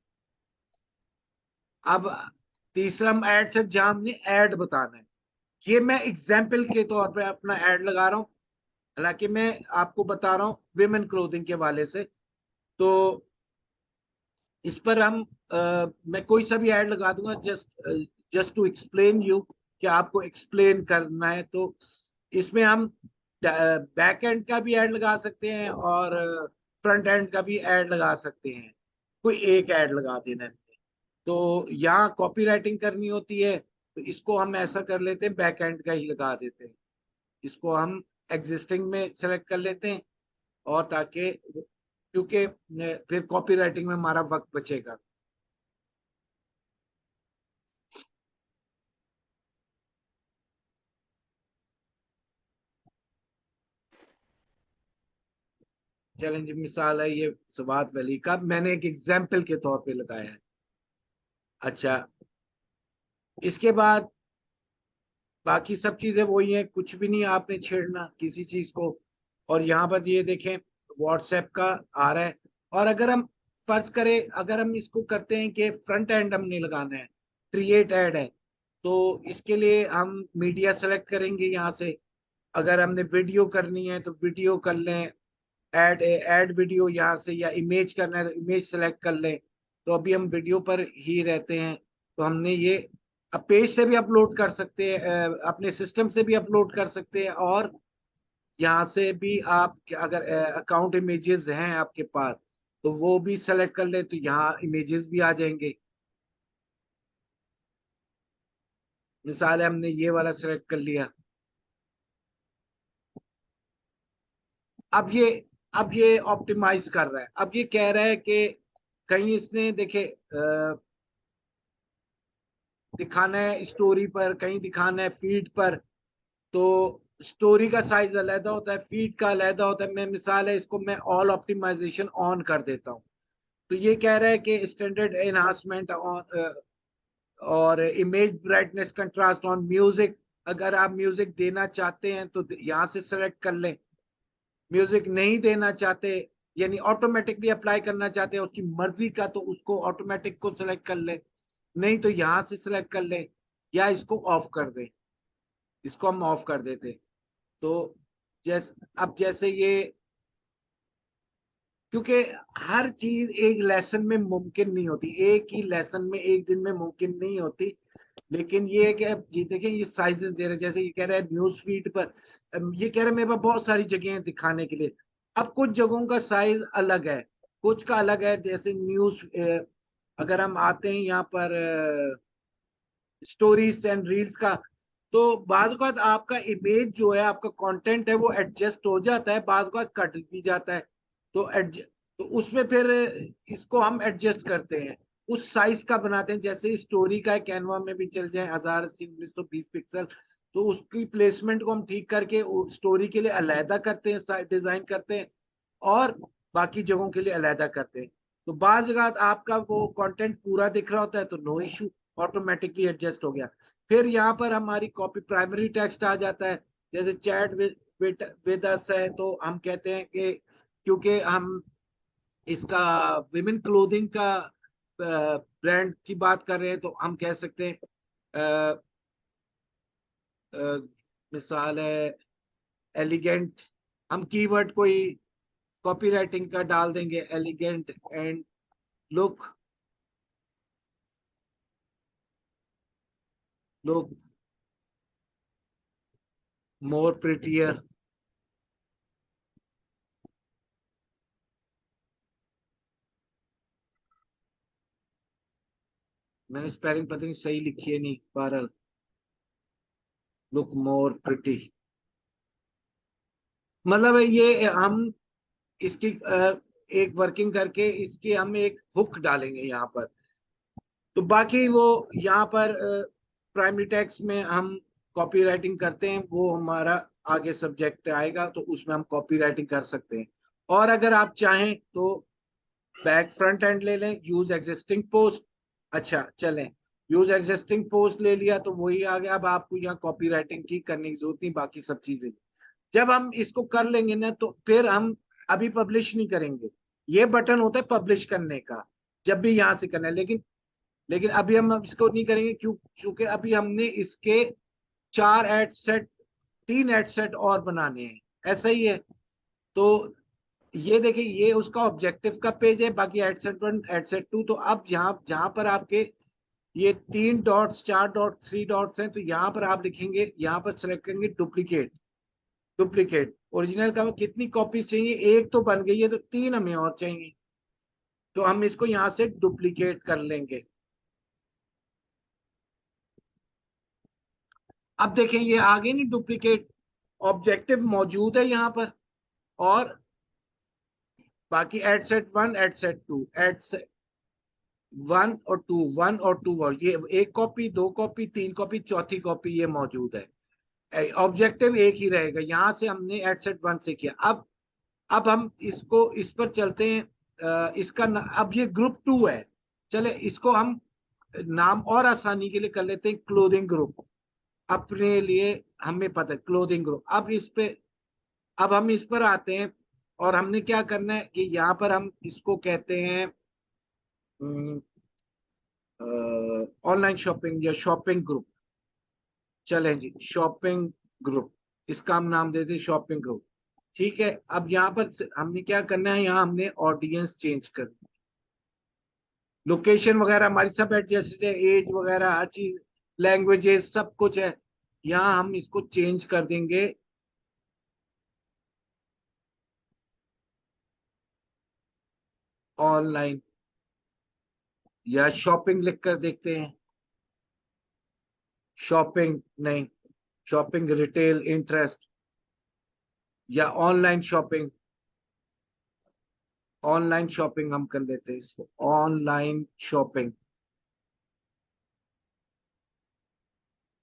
अब तीसरा हम ऐड सेट, जहां हमने ऐड बताना है। ये मैं एग्जाम्पल के तौर पे अपना ऐड लगा रहा हूँ, हालांकि मैं आपको बता रहा हूँ विमेन क्लोथिंग के वाले से। तो इस पर हम मैं कोई सा भी ऐड लगा दूंगा, जस्ट टू एक्सप्लेन यू, कि आपको एक्सप्लेन करना है। तो इसमें हम बैक एंड का भी ऐड लगा सकते हैं और फ्रंट एंड का भी ऐड लगा सकते हैं। कोई एक ऐड लगा देना है। तो यहाँ कॉपी राइटिंग करनी होती है, तो इसको हम ऐसा कर लेते हैं, बैक एंड का ही लगा देते हैं। इसको हम एग्जिस्टिंग में सेलेक्ट कर लेते हैं, और ताकि, क्योंकि फिर कॉपी राइटिंग में हमारा वक्त बचेगा। चैलेंज मिसाल है ये सवात वली का, मैंने एक एग्जाम्पल के तौर पे लगाया है। अच्छा, इसके बाद बाकी सब चीजें वही हैं, कुछ भी नहीं आपने छेड़ना किसी चीज को। और यहाँ पर ये देखें, व्हाट्सएप का आ रहा है। और अगर हम फर्ज करें, अगर हम इसको करते हैं कि फ्रंट एंड हमने लगाना है, क्रिएट ऐड है, तो इसके लिए हम मीडिया सेलेक्ट करेंगे यहाँ से। अगर हमने वीडियो करनी है तो वीडियो कर लें, ऐड वीडियो यहाँ से, या इमेज करना है तो इमेज सेलेक्ट कर लें। तो अभी हम वीडियो पर ही रहते हैं। तो हमने ये, अब पेज से भी अपलोड कर सकते हैं, अपने सिस्टम से भी अपलोड कर सकते हैं, और यहाँ से भी आप अगर अकाउंट इमेजेस हैं आपके पास, तो वो भी सेलेक्ट कर ले, तो यहाँ इमेजेस भी आ जाएंगे। मिसाल है, हमने ये वाला सेलेक्ट कर लिया। अब ये अब ये ऑप्टिमाइज कर रहा है। अब ये कह रहा है कि कहीं इसने देखे दिखाना है स्टोरी पर, कहीं दिखाना है फीड पर। तो स्टोरी का साइज अलहदा होता है, फीड का अलहदा होता है। मैं मिसाल है, इसको मैं ऑल ऑप्टिमाइजेशन ऑन कर देता हूँ। तो ये कह रहा है कि स्टैंडर्ड एनहांसमेंट ऑन, और image brightness contrast on, music. अगर आप म्यूजिक देना चाहते हैं तो यहाँ से सेलेक्ट कर लें। म्यूजिक नहीं देना चाहते, यानी ऑटोमेटिकली अप्लाई करना चाहते हैं उसकी मर्जी का, तो उसको ऑटोमेटिक को सिलेक्ट कर ले। नहीं तो यहाँ से सिलेक्ट कर ले, या इसको ऑफ कर दे। इसको हम ऑफ कर देते। तो जैसे ये, क्योंकि हर चीज एक लेसन में मुमकिन नहीं होती, एक ही लेसन में एक दिन में मुमकिन नहीं होती। लेकिन ये है कि अब ये देखें, ये साइजेस दे रहे हैं, जैसे ये कह रहा है न्यूज फीड पर, ये कह रहा है मेरे पास बहुत सारी जगह हैं दिखाने के लिए। अब कुछ जगहों का साइज अलग है, कुछ का अलग है। जैसे न्यूज, अगर हम आते हैं यहाँ पर स्टोरीज एंड रील्स का, तो बाज बात आपका इमेज जो है, आपका कंटेंट है, वो एडजस्ट हो जाता है, बाज बात कट भी जाता है। तो तो उसमें फिर इसको हम एडजस्ट करते हैं, उस साइज का बनाते हैं। जैसे स्टोरी का कैनवा में भी चल जाए 1080 1920 पिक्सल, तो उसकी प्लेसमेंट को हम ठीक करके स्टोरी के लिए अलहदा करते हैं, डिजाइन करते हैं, और बाकी जगहों के लिए अलहदा करते हैं। तो बाज जगह आपका वो कंटेंट पूरा दिख रहा होता है, तो नो इशू, ऑटोमेटिकली एडजस्ट हो गया। फिर यहाँ पर हमारी कॉपी प्राइमरी टेक्स्ट आ जाता है। जैसे चैट विद अस है, तो हम कहते हैं कि क्योंकि हम इसका विमेन क्लोथिंग का ब्रांड की बात कर रहे हैं, तो हम कह सकते हैं अ, अ, मिसाल है एलिगेंट। हम कीवर्ड कोई कॉपी राइटिंग का डाल देंगे, elegant and look look more prettier. मैंने स्पेलिंग पता नहीं सही लिखी है नहीं, बहरहाल लुक मोर प्रिटी, मतलब ये हम इसकी एक वर्किंग करके इसकी हम एक हुक डालेंगे यहाँ पर। तो बाकी वो यहाँ पर प्राइमरी टेक्स्ट में हम कॉपी राइटिंग करते हैं, वो हमारा आगे सब्जेक्ट आएगा तो उसमें हम कॉपी राइटिंग कर सकते हैं। और अगर आप चाहें तो बैक फ्रंट एंड ले लें, यूज एग्जिस्टिंग पोस्ट। अच्छा चलें, यूज एग्जिस्टिंग पोस्ट ले लिया तो वही आ गया। अब आपको यहाँ कॉपी राइटिंग की करने की जरूरत नहीं, बाकी सब चीजें जब हम इसको कर लेंगे ना तो फिर हम अभी पब्लिश नहीं करेंगे। ये बटन होता है पब्लिश करने का, जब भी यहाँ से करना है। लेकिन लेकिन अभी हम अब इसको नहीं करेंगे, क्यों? क्योंकि अभी हमने इसके 4 एड सेट, 3 एड सेट और बनाने हैं, ऐसा ही है। तो ये देखिए, ये उसका ऑब्जेक्टिव का पेज है, बाकी एडसेट 1 एडसेट 2। तो अब यहाँ जहां पर आपके ये 3 डॉट्स, 4 डॉट, 3 डॉट्स हैं, तो यहाँ पर आप लिखेंगे, यहाँ पर सेलेक्ट करेंगे डुप्लीकेट। डुप्लीकेट ओरिजिनल का कितनी कॉपीज चाहिए? एक तो बन गई है, तो 3 हमें और चाहिए, तो हम इसको यहाँ से डुप्लीकेट कर लेंगे। अब देखें ये आगे नहीं डुप्लीकेट, ऑब्जेक्टिव मौजूद है यहाँ पर। और बाकी ad set 1, ad set 2, ad set 1 और 2, 1 और 2, और ये एक कॉपी, 2 कॉपी, 3 कॉपी, चौथी कॉपी ये मौजूद है। ऑब्जेक्टिव एक ही रहेगा। यहां से हमने एड सेट 1 से किया। अब हम इसको इस पर चलते हैं। अब ये ग्रुप 2 है। चले इसको हम नाम और आसानी के लिए कर लेते हैं क्लोथिंग ग्रुप, अपने लिए हमें पता है क्लोथिंग ग्रुप। अब हम इस पर आते हैं, और हमने क्या करना है कि यहाँ पर हम इसको कहते हैं ऑनलाइन शॉपिंग या शॉपिंग ग्रुप। चलें जी, शॉपिंग ग्रुप, इसका हम नाम देते हैं शॉपिंग ग्रुप। ठीक है, अब यहाँ पर हमने क्या करना है, यहाँ हमने ऑडियंस चेंज करनी, लोकेशन वगैरह हमारी सब एडजस्टेड है, एज वगैरह हर चीज, लैंग्वेजेस सब कुछ है। यहाँ हम इसको चेंज कर देंगे ऑनलाइन, या शॉपिंग लिख कर देखते हैं। शॉपिंग नहीं, शॉपिंग रिटेल इंटरेस्ट, या ऑनलाइन शॉपिंग। ऑनलाइन शॉपिंग हम कर लेते हैं इसको, ऑनलाइन शॉपिंग।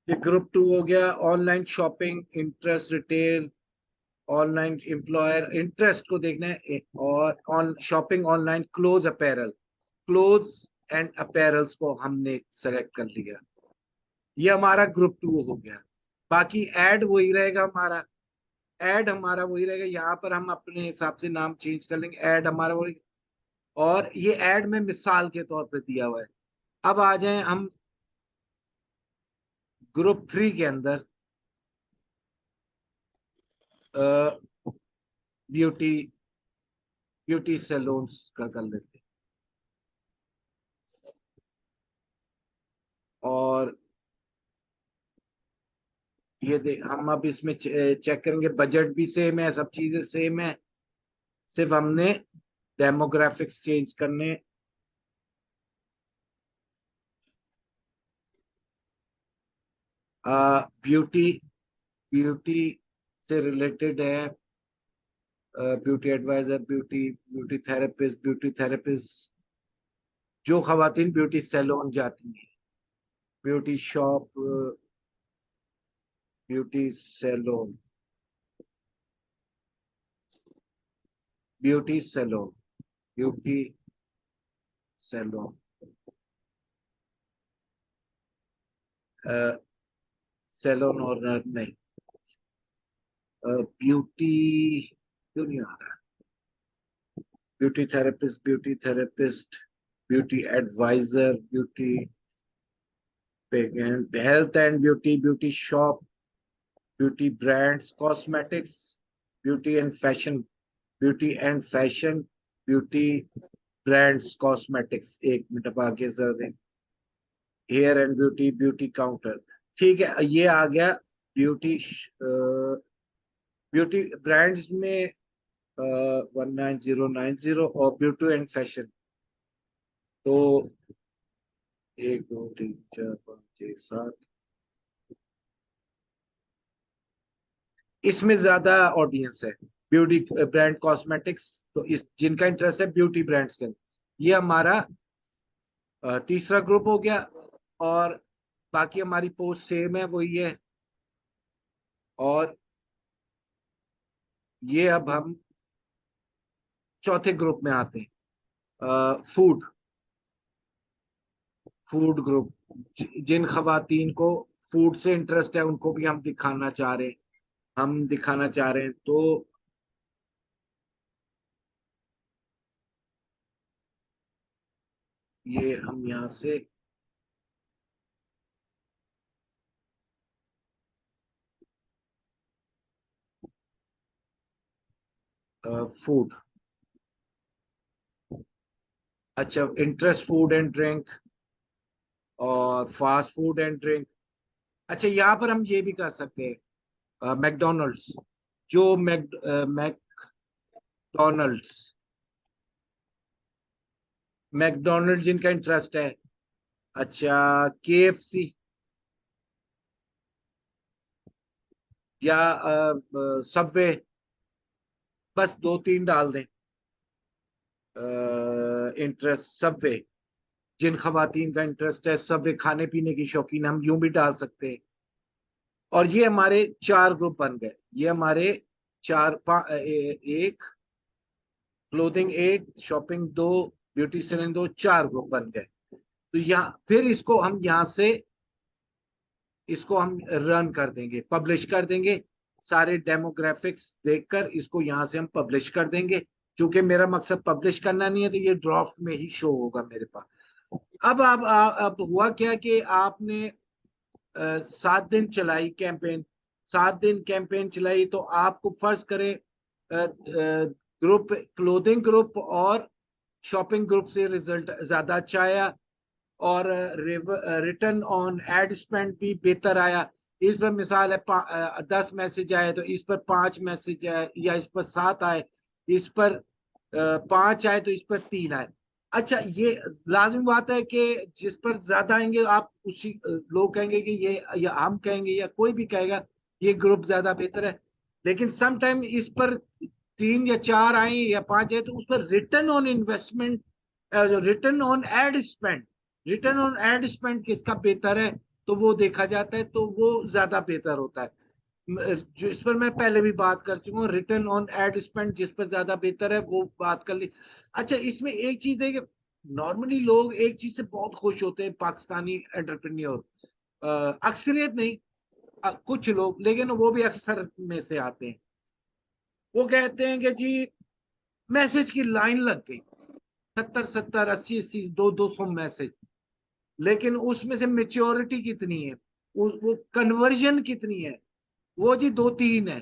ये ग्रुप 2 हो गया, online shopping, interest retail, online employer, interest को देखना है। और on shopping online cloth apparel, clothes and apparels को हमने सेलेक्ट कर लिया। ये हमारा ग्रुप 2 हो गया। बाकी ऐड वही रहेगा हमारा, ऐड हमारा वही रहेगा। यहाँ पर हम अपने हिसाब से नाम चेंज कर लेंगे, ऐड हमारा वही। और ये ऐड में मिसाल के तौर पे दिया हुआ है। अब आ जाएं हम ग्रुप 3 के अंदर, ब्यूटी, ब्यूटी सैलून्स का कर लेते हैं। और ये देख, हम अब इसमें चेक करेंगे, बजट भी सेम है, सब चीजें सेम है, सिर्फ हमने डेमोग्राफिक्स चेंज करने। ब्यूटी, ब्यूटी से रिलेटेड है, beauty advisor, beauty, beauty therapist, beauty therapist जो खवातीन ब्यूटी सैलून जाती हैं, beauty shop, beauty salon, beauty salon, beauty salon, salon owner नहीं, ब्यूटी क्यों नहीं आ रहा, beauty therapist, beauty therapist, beauty advisor, beauty health and beauty, beauty shop, beauty brands, cosmetics, beauty and fashion, beauty and fashion, beauty brands cosmetics. एक minute अब आगे जरा दें, hair and beauty, beauty counter. ठीक है, ये आ गया ब्यूटी, ब्यूटी ब्रांड्स में 19090, और ब्यूटी एंड फैशन। तो एक दो तीन चार पाँच छः सात, इसमें ज्यादा ऑडियंस है ब्यूटी ब्रांड कॉस्मेटिक्स, तो इस जिनका इंटरेस्ट है ब्यूटी ब्रांड्स के अंदर, ये हमारा तीसरा ग्रुप हो गया। और बाकी हमारी पोस्ट सेम है, वही है। और ये अब हम चौथे ग्रुप में आते हैं, फूड। फूड ग्रुप, जिन खवातीन को फूड से इंटरेस्ट है उनको भी हम दिखाना चाह रहे हैं, हम दिखाना चाह रहे हैं। तो ये हम यहाँ से फूड, अच्छा इंटरेस्ट फूड एंड ड्रिंक और फास्ट फूड एंड ड्रिंक। अच्छा यहाँ पर हम ये भी कर सकते हैं, मैकडोनल्ड्स, जो मैकडोनल्ड्स, मैकडोनल्ड जिनका इंटरेस्ट है। अच्छा, केएफसी या सबवे, बस दो तीन डाल दें। इंटरेस्ट सबवे, जिन खवातीन का इंटरेस्ट है सबवे खाने पीने की शौकीन, हम यूं भी डाल सकते हैं। और ये हमारे चार ग्रुप बन गए, ये हमारे एक क्लोथिंग, एक शॉपिंग, दो ब्यूटिशियन, दो, चार ग्रुप बन गए। तो यहाँ फिर इसको हम रन कर देंगे, पब्लिश कर देंगे, सारे डेमोग्राफिक्स देखकर इसको यहाँ से हम पब्लिश कर देंगे। क्योंकि मेरा मकसद पब्लिश करना नहीं है, तो ये ड्राफ्ट में ही शो होगा मेरे पास। अब हुआ क्या कि आपने 7 दिन चलाई कैंपेन, 7 दिन कैंपेन चलाई, तो आपको फर्ज करें ग्रुप, क्लोथिंग ग्रुप और शॉपिंग ग्रुप से रिजल्ट ज्यादा अच्छा आया, और रिटर्न ऑन एड स्पेंड भी बेहतर आया। इस पर मिसाल है 10 मैसेज आए तो इस पर 5 मैसेज आए, या इस पर 7 आए, इस पर 5 आए तो इस पर 3 आए। अच्छा, ये लाजमी बात है कि जिस पर ज्यादा आएंगे आप उसी लोग कहेंगे कि ये, या हम कहेंगे या कोई भी कहेगा ये ग्रुप ज्यादा बेहतर है। लेकिन सम टाइम इस पर 3 या 4 आए या 5 आए तो उस पर रिटर्न ऑन इन्वेस्टमेंट, जो return on ad spend, return on ad spend किसका बेहतर है, तो वो देखा जाता है, तो वो ज्यादा बेहतर होता है। जो इस पर मैं पहले भी बात कर चुका हूँ, रिटर्न ऑन एड स्पेंड जिस पर ज्यादा बेहतर है वो बात कर ली। अच्छा, इसमें एक चीज है कि नॉर्मली लोग एक चीज से बहुत खुश होते हैं, पाकिस्तानी एंटरप्रेन्योर, अक्सरियत नहीं, कुछ लोग, लेकिन वो भी अक्सर में से आते हैं। वो कहते हैं कि जी मैसेज की लाइन लग गई, 70 70 80 80, 200 200 मैसेज, लेकिन उसमें से मेच्योरिटी कितनी है, वो कन्वर्जन कितनी है, वो जी दो तीन है।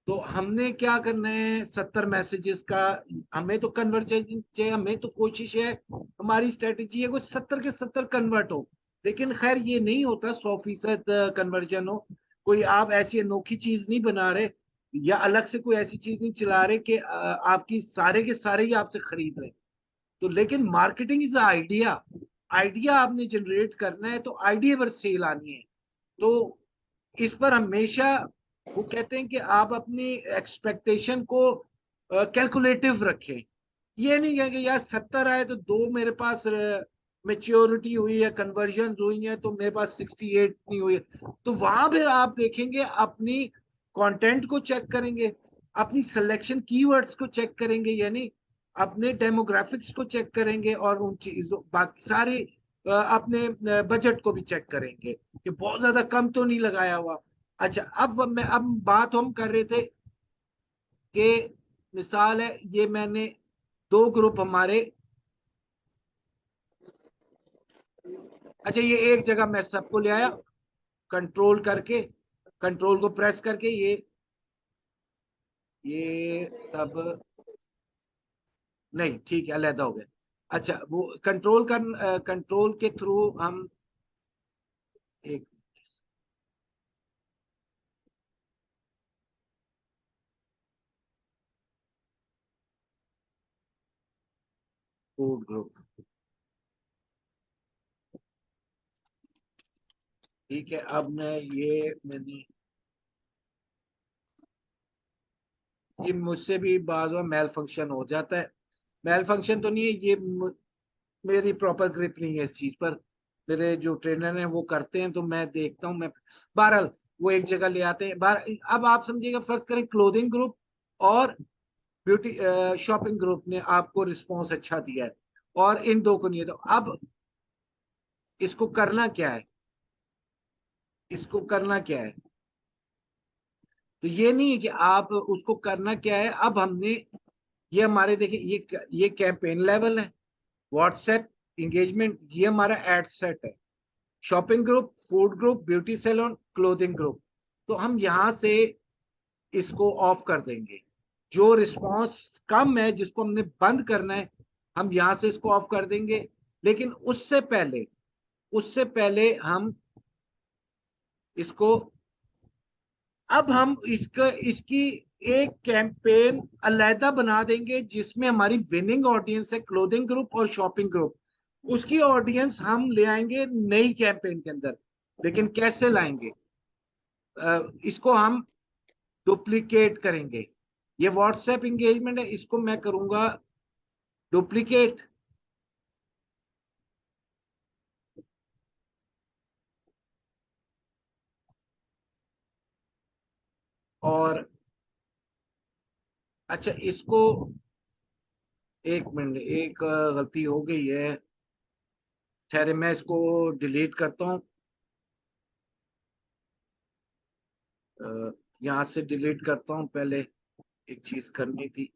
तो हमने क्या करना है, 70 मैसेजेस का, हमें तो कन्वर्जन चाहिए, हमें तो कोशिश है, हमारी स्ट्रेटेजी है कुछ 70 के 70 कन्वर्ट हो। लेकिन खैर ये नहीं होता 100% कन्वर्जन हो। कोई आप ऐसी अनोखी चीज नहीं बना रहे, या अलग से कोई ऐसी चीज नहीं चला रहे कि आपकी सारे के सारे ही आपसे खरीद रहे। तो लेकिन मार्केटिंग इज आइडिया, आइडिया आपने जनरेट करना है, तो आइडिया पर सेल आनी है। तो इस पर हमेशा वो कहते हैं कि आप अपनी एक्सपेक्टेशन को कैलकुलेटिव रखें। ये नहीं कहेंगे यार 70 आए तो दो मेरे पास मेच्योरिटी हुई है, कन्वर्जन हुई है, तो मेरे पास 68 नहीं हुई है। तो वहां फिर आप देखेंगे, अपनी कंटेंट को चेक करेंगे, अपनी सिलेक्शन कीवर्ड्स को चेक करेंगे, यानी अपने डेमोग्राफिक्स को चेक करेंगे, और उन चीजों बाकी सारे अपने बजट को भी चेक करेंगे कि बहुत ज्यादा कम तो नहीं लगाया हुआ। अच्छा, अब बात हम कर रहे थे कि मिसाल है, ये मैंने दो ग्रुप हमारे, अच्छा ये एक जगह मैं सबको ले आया, कंट्रोल करके, कंट्रोल को प्रेस करके ये सब, नहीं ठीक है, अलहदा हो गया। अच्छा, वो कंट्रोल के थ्रू हम एक फूड ग्रुप, ठीक है, अब ये मुझसे भी बार बार मेल फंक्शन हो जाता है। मेल फंक्शन तो नहीं है ये, मेरी प्रॉपर ग्रिप नहीं है इस चीज पर। मेरे जो ट्रेनर हैं वो करते हैं तो मैं देखता हूँ। मैं बहरहाल वो एक जगह ले आते हैं बार। अब आप समझिएगा, फर्ज करें क्लोथिंग ग्रुप और ब्यूटी शॉपिंग ग्रुप ने आपको रिस्पॉन्स अच्छा दिया है और इन दो को नहीं है, तो अब इसको करना क्या है? इसको करना क्या है? तो ये नहीं है कि आप उसको करना क्या है। अब हमने ये हमारे देखिए, ये कैंपेन लेवल है, व्हाट्सएप इंगेजमेंट, ये हमारा एड सेट है। Shopping group, food group, beauty salon, clothing group. तो हम यहां से इसको ऑफ कर देंगे। जो रिस्पांस कम है, जिसको हमने बंद करना है, हम यहां से इसको ऑफ कर देंगे। लेकिन उससे पहले हम इसको, अब हम इसकी एक कैंपेन अलहदा बना देंगे जिसमें हमारी विनिंग ऑडियंस है क्लोथिंग ग्रुप और शॉपिंग ग्रुप। उसकी ऑडियंस हम ले आएंगे नई कैंपेन के अंदर। लेकिन कैसे लाएंगे? इसको हम डुप्लीकेट करेंगे। ये व्हाट्सएप इंगेजमेंट है, इसको मैं करूंगा डुप्लीकेट। और अच्छा, इसको एक मिनट, एक गलती हो गई है। ठहरे, मैं इसको डिलीट करता हूँ। यहाँ से डिलीट करता हूँ। पहले एक चीज करनी थी,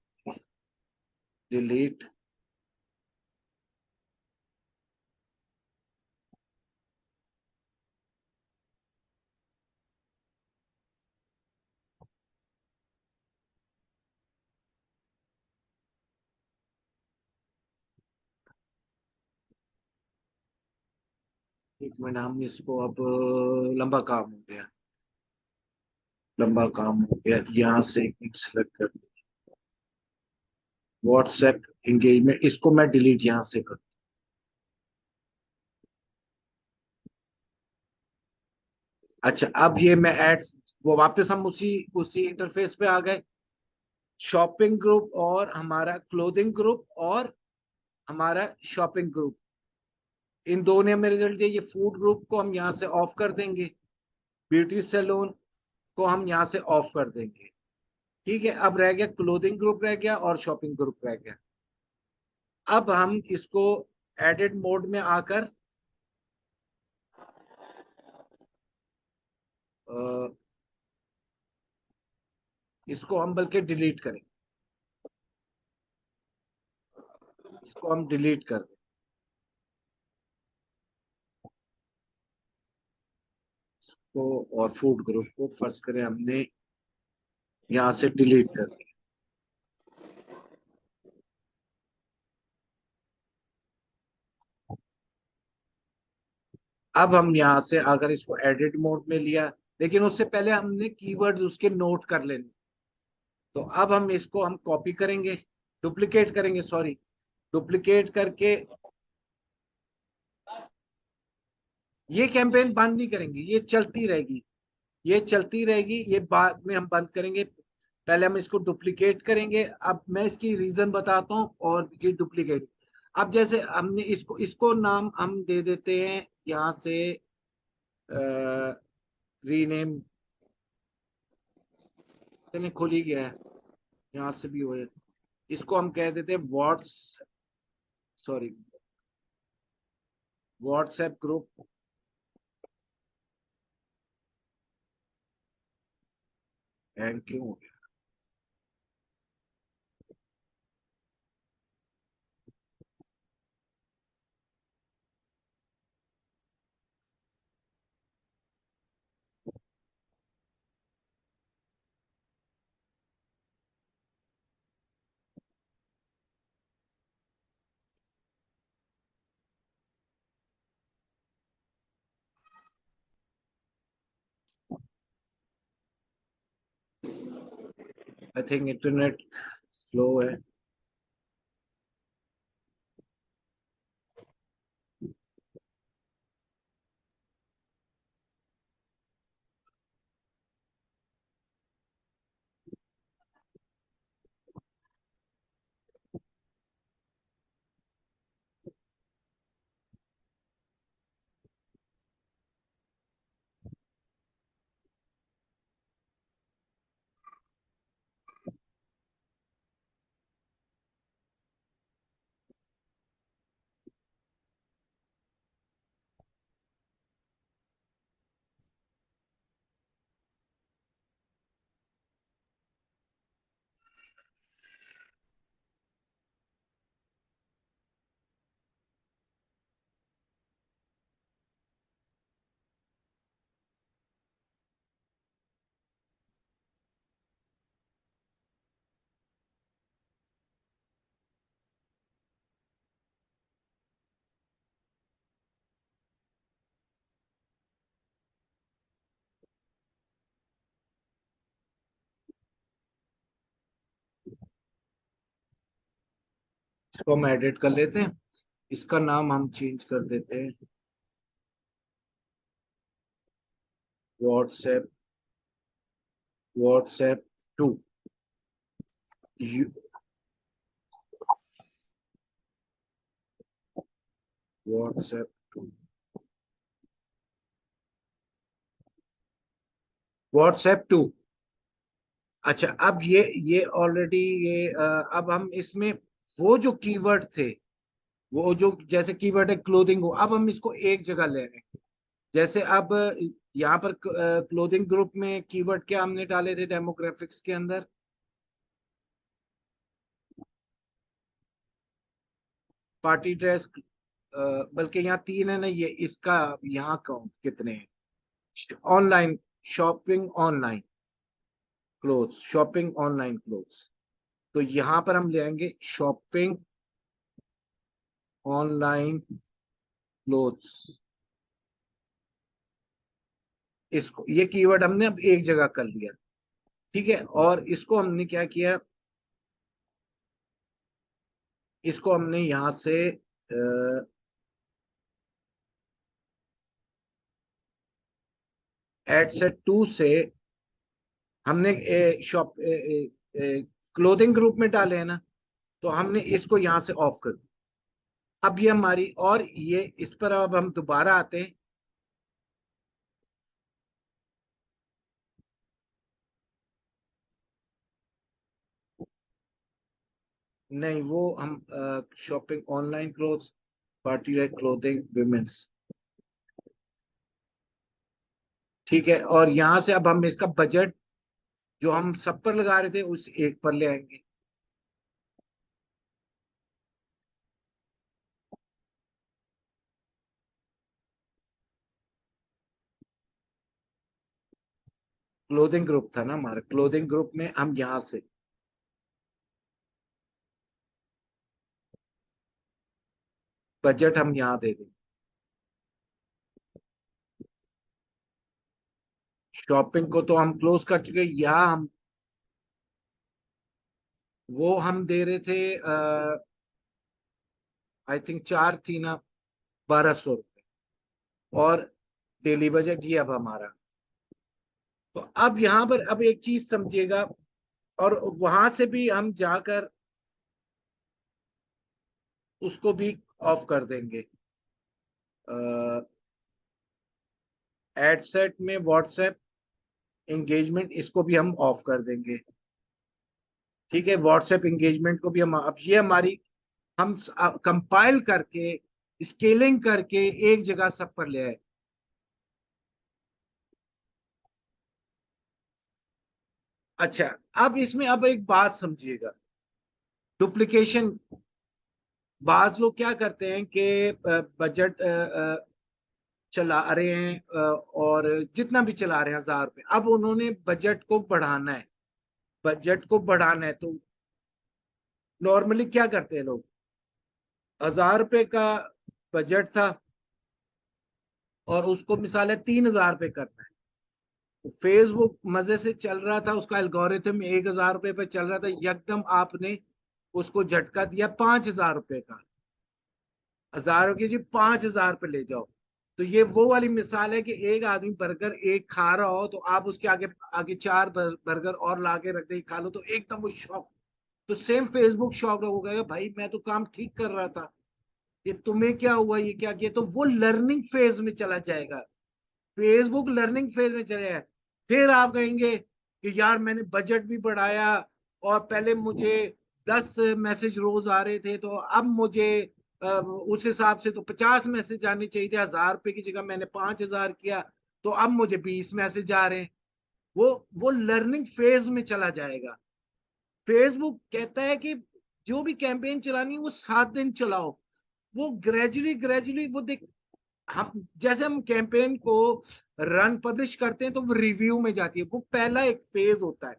डिलीट। एक मिनट, हम इसको अब लंबा काम हो गया, लंबा काम हो गया। यहाँ से सिलेक्ट कर, व्हाट्सएप इंगेजमेंट, इसको मैं डिलीट यहाँ से कर। अच्छा, अब ये मैं एड्स, वो वापस हम उसी उसी इंटरफेस पे आ गए। शॉपिंग ग्रुप और हमारा क्लोथिंग ग्रुप और हमारा शॉपिंग ग्रुप, इन दो ने हमें रिजल्ट दिया। ये फूड ग्रुप को हम यहाँ से ऑफ कर देंगे, ब्यूटी सैलून को हम यहाँ से ऑफ कर देंगे। ठीक है, अब रह गया क्लोथिंग ग्रुप रह गया और शॉपिंग ग्रुप रह गया। अब हम इसको एडिट मोड में आकर अ, इसको हम बल्कि डिलीट करें, इसको हम डिलीट कर दें। इसको और फूड ग्रुप को फर्ज करें हमने यहाँ से डिलीट कर दिया। अब हम यहाँ से अगर इसको एडिट मोड में लिया, लेकिन उससे पहले हमने कीवर्ड्स उसके नोट कर लेने। तो अब हम इसको हम कॉपी करेंगे, डुप्लीकेट करेंगे, सॉरी, डुप्लीकेट करके ये कैंपेन बंद नहीं करेंगे, ये चलती रहेगी। ये चलती रहेगी, ये बाद में हम बंद करेंगे। पहले हम इसको डुप्लीकेट करेंगे। अब मैं इसकी रीजन बताता हूँ। और ये डुप्लीकेट, अब जैसे हमने इसको इसको नाम हम दे देते हैं यहाँ से, रीनेम, चलिए खुल ही गया है, यहाँ से भी हो जाए। इसको हम कह देते हैं सॉरी, व्हाट्सएप ग्रुप। एंड क्यों हो गया? आई थिंक इंटरनेट स्लो है। इसको हम एडिट कर लेते हैं, इसका नाम हम चेंज कर देते हैं व्हाट्सएप, व्हाट्सएप 2, व्हाट्सएप 2, व्हाट्सएप 2। अच्छा, अब ये ऑलरेडी ये अब हम इसमें वो जो कीवर्ड थे, वो जो जैसे कीवर्ड है क्लोथिंग हो, अब हम इसको एक जगह ले रहे हैं। जैसे अब यहाँ पर क्लोथिंग ग्रुप में कीवर्ड क्या हमने डाले थे डेमोग्राफिक्स के अंदर? पार्टी ड्रेस, बल्कि यहाँ 3 है ना, ये इसका यहाँ काउंट कितने हैं? Online shopping, online clothes, shopping online clothes. तो यहाँ पर हम ले आएंगे शॉपिंग ऑनलाइन क्लोथ्स। इसको, ये कीवर्ड हमने अब एक जगह कर लिया, ठीक है। और इसको हमने क्या किया, इसको हमने यहां से एड सेट 2 से हमने शॉप क्लोथिंग ग्रुप में डाले हैं ना, तो हमने इसको यहां से ऑफ कर दिया। अब ये हमारी, और ये इस पर अब हम दोबारा आते हैं। नहीं, वो हम shopping online clothes, party wear clothing women's, ठीक है। और यहां से अब हम इसका बजट जो हम सब पर लगा रहे थे उस एक पर ले आएंगे। क्लोथिंग ग्रुप था ना हमारा, क्लोथिंग ग्रुप में हम यहां से बजट हम यहाँ दे देंगे। शॉपिंग को तो हम क्लोज कर चुके, यहाँ हम वो हम दे रहे थे आई थिंक 4 थी ना, 1200 रुपये। और डेली बजट ये अब हमारा। तो अब यहाँ पर अब एक चीज समझिएगा, और वहां से भी हम जाकर उसको भी ऑफ कर देंगे। एडसेट में व्हाट्सएप एंगेजमेंट, इसको भी हम ऑफ कर देंगे, ठीक है। व्हाट्सएप एंगेजमेंट को भी हम, अब ये हमारी, हम कंपाइल करके स्केलिंग करके एक जगह सब पर ले आए। अच्छा, अब इसमें अब एक बात समझिएगा, डुप्लीकेशन। बाज लोग क्या करते हैं कि बजट चला रहे हैं, और जितना भी चला रहे हैं 1000 रुपये, अब उन्होंने बजट को बढ़ाना है, बजट को बढ़ाना है। तो नॉर्मली क्या करते हैं लोग, 1000 रुपये का बजट था और उसको मिसाल है 3000 रुपये करना है। तो फेसबुक मजे से चल रहा था, उसका एल्गोरिथम 1000 रुपये पे चल रहा था, एकदम आपने उसको झटका दिया 5000 रुपये का, 1000 की जी 5000 पे ले जाओ। तो ये वो वाली मिसाल है कि एक आदमी बर्गर एक खा रहा हो, तो आप उसके आगे आगे 4 बर्गर और ला के रख दे, खा लो, तो एकदम वो शॉक। तो सेम फेसबुक शॉक हो गया, भाई मैं तो काम ठीक कर रहा था, ये तुम्हें क्या हुआ, ये क्या किया? तो वो लर्निंग फेज में चला जाएगा, फेसबुक लर्निंग फेज में चले जाए। फिर आप कहेंगे कि यार मैंने बजट भी बढ़ाया, और पहले मुझे 10 मैसेज रोज आ रहे थे, तो अब मुझे उस हिसाब से तो 50 मैसेज आने चाहिए थे, 1000 रुपए की जगह मैंने 5000 किया, तो अब मुझे 20 मैसेज आ रहे हैं। वो लर्निंग फेज में चला जाएगा। फेसबुक कहता है कि जो भी कैंपेन चलानी है वो 7 दिन चलाओ। वो ग्रेजुअली ग्रेजुअली वो देख, हम जैसे हम कैंपेन को रन पब्लिश करते हैं तो वो रिव्यू में जाती है, वो पहला एक फेज होता है।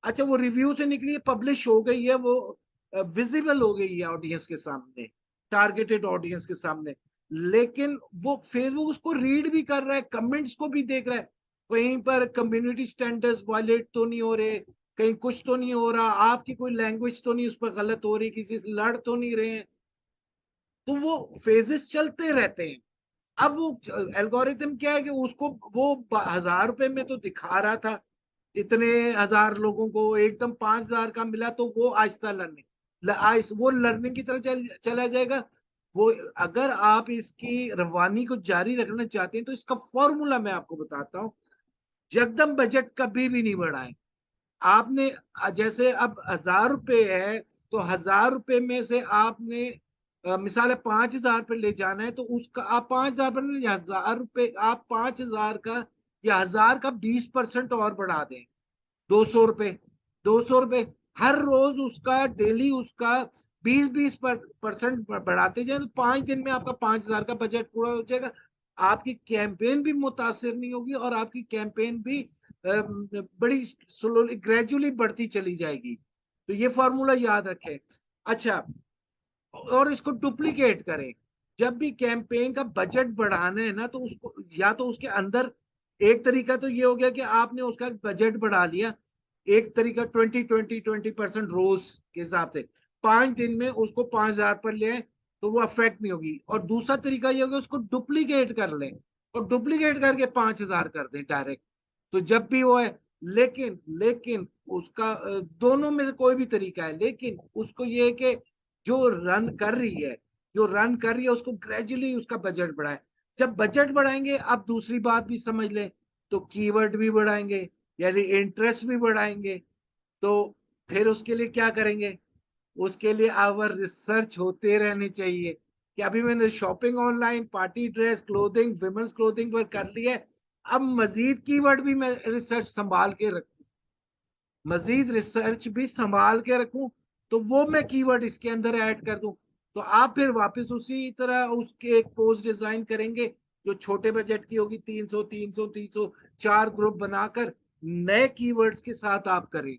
अच्छा, वो रिव्यू से निकली है, पब्लिश हो गई है, वो विजिबल हो गई है ऑडियंस के सामने, टारगेटेड ऑडियंस के सामने। लेकिन वो फेसबुक उसको रीड भी कर रहा है, कमेंट्स को भी देख रहा है, कहीं पर कम्युनिटी स्टैंडर्ड्स वायलेट तो नहीं हो रहे, कहीं कुछ तो नहीं हो रहा, आपकी कोई लैंग्वेज तो नहीं उस पर गलत हो रही, किसी से लड़ तो नहीं रहे हैं। तो वो फेजेस चलते रहते हैं। अब वो एल्गोरिथम क्या है कि उसको वो 1000 रुपए में तो दिखा रहा था, इतने 1000 लोगों को एकदम 5000 का मिला, तो वो आहिस्ता वो लर्निंग की तरह चला जाएगा। वो अगर आप इसकी रवानी को जारी रखना चाहते हैं तो इसका फॉर्मूला मैं आपको बताता हूँ। यकदम बजट कभी भी नहीं बढ़ाएं। आपने जैसे अब 1000 रुपए है, तो 1000 रुपए में से आपने मिसाल है 5000 पे ले जाना है, तो उसका आप 5000 पर नहीं, 1000 रुपए आप 5000 का या 1000 का 20% और बढ़ा दें। 200 रुपए, 200 रुपए हर रोज उसका डेली उसका 20-20% बढ़ाते जाए, तो 5 दिन में आपका 5000 का बजट पूरा हो जाएगा। आपकी कैंपेन भी मुतासिर नहीं होगी और आपकी कैंपेन भी बड़ी स्लोली ग्रेजुअली बढ़ती चली जाएगी। तो ये फॉर्मूला याद रखें। अच्छा, और इसको डुप्लीकेट करें। जब भी कैंपेन का बजट बढ़ाना है ना, तो उसको या तो उसके अंदर, एक तरीका तो ये हो गया कि आपने उसका बजट बढ़ा लिया, एक तरीका 20-20-20% रोज के हिसाब से 5 दिन में उसको 5000 पर ले आए, तो वो अफेक्ट नहीं होगी। और दूसरा तरीका ये होगा उसको डुप्लीकेट कर लें और डुप्लीकेट करके 5000 कर दें डायरेक्ट। तो जब भी वो है, लेकिन लेकिन उसका दोनों में से कोई भी तरीका है, लेकिन उसको ये है कि जो रन कर रही है जो रन कर रही है उसको ग्रेजुअली उसका बजट बढ़ाए। जब बजट बढ़ाएंगे, अब दूसरी बात भी समझ लें, तो कीवर्ड भी बढ़ाएंगे, यानी इंटरेस्ट भी बढ़ाएंगे। तो फिर उसके लिए क्या करेंगे? उसके लिए आवर रिसर्च होते रहने चाहिए कि अभी मैंने shopping online, party dress, clothing, women's clothing पर कर ली है, अब मजीद कीवर्ड भी मैं रिसर्च संभाल के रखूं, मजीद रिसर्च भी संभाल के रखूं, तो वो मैं कीवर्ड इसके अंदर ऐड कर दूं। तो आप फिर वापस उसी तरह उसके एक पोस्ट डिजाइन करेंगे जो छोटे बजट की होगी, 300 300 300, 4 ग्रुप बनाकर नए कीवर्ड्स के साथ आप करें।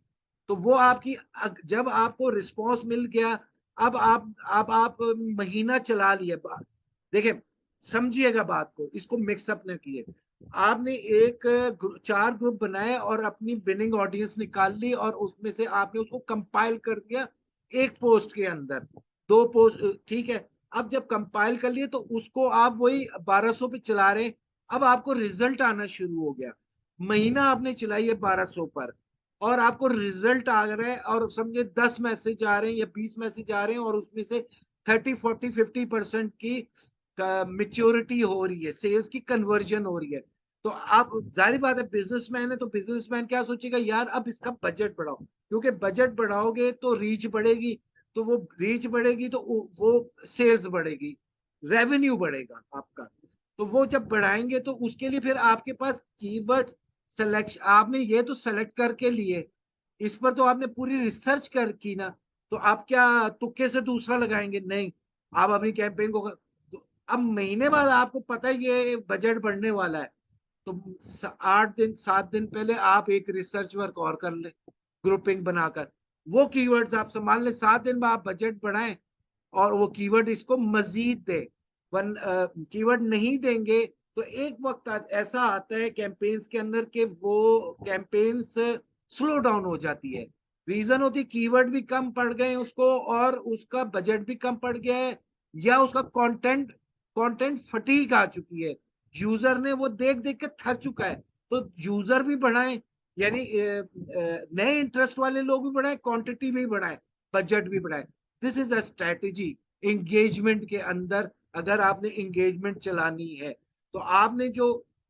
तो वो आपकी, जब आपको रिस्पॉन्स मिल गया, अब आप महीना चला लिया बात, देखिए समझिएगा बात को, इसको मिक्सअप न किए। आपने 4 ग्रुप बनाए और अपनी विनिंग ऑडियंस निकाल ली और उसमें से आपने उसको कंपाइल कर दिया एक पोस्ट के अंदर, 2 पोस्ट, ठीक है। अब जब कंपाइल कर लिए तो उसको आप वही 1200 पे चला रहे, अब आपको रिजल्ट आना शुरू हो गया। महीना आपने चलाई है 1200 पर और आपको रिजल्ट आ रहा है, और समझे 10 मैसेज आ रहे हैं या 20 मैसेज आ रहे हैं, और उसमें से 30 40 50% की मेच्योरिटी हो रही है, सेल्स की कन्वर्जन हो रही है। तो आप, जाहिर बात है बिजनेसमैन है, तो बिजनेसमैन क्या सोचेगा, यार अब इसका बजट बढ़ाओ, क्योंकि बजट बढ़ाओगे तो रीच बढ़ेगी, तो वो रीच बढ़ेगी तो वो सेल्स बढ़ेगी, रेवेन्यू बढ़ेगा आपका। तो वो जब बढ़ाएंगे तो उसके लिए फिर आपके पास कीवर्ड सिलेक्शन, आपने ये तो सेलेक्ट करके लिए, इस पर तो आपने पूरी रिसर्च कर की ना। तो आप क्या तुक्के से दूसरा लगाएंगे? नहीं, आप अपनी कैंपेन को, अब महीने बाद आपको पता है ये बजट बढ़ने वाला है, तो 8 दिन 7 दिन पहले आप एक रिसर्च वर्क और कर ले, ग्रुपिंग बनाकर वो कीवर्ड्स आप संभाल ले, 7 दिन बाद आप बजट बढ़ाएं और वो कीवर्ड इसको मजीद दे। वन कीवर्ड नहीं देंगे तो एक वक्त ऐसा आता है कैंपेन्स के अंदर के वो कैंपेन्स स्लो डाउन हो जाती है। रीजन होती है कीवर्ड भी कम पड़ गए उसको और उसका बजट भी कम पड़ गया है, या उसका कंटेंट कंटेंट फटीक आ चुकी है, यूजर ने वो देख देख के थक चुका है। तो यूजर भी बढ़ाएं, यानी नए इंटरेस्ट वाले लोग भी बढ़ाएं, क्वांटिटी भी बढ़ाएं, बजट भी बढ़ाएं। This is a strategy engagement के अंदर। अगर आपने एंगेजमेंट चलानी है तो आपने जो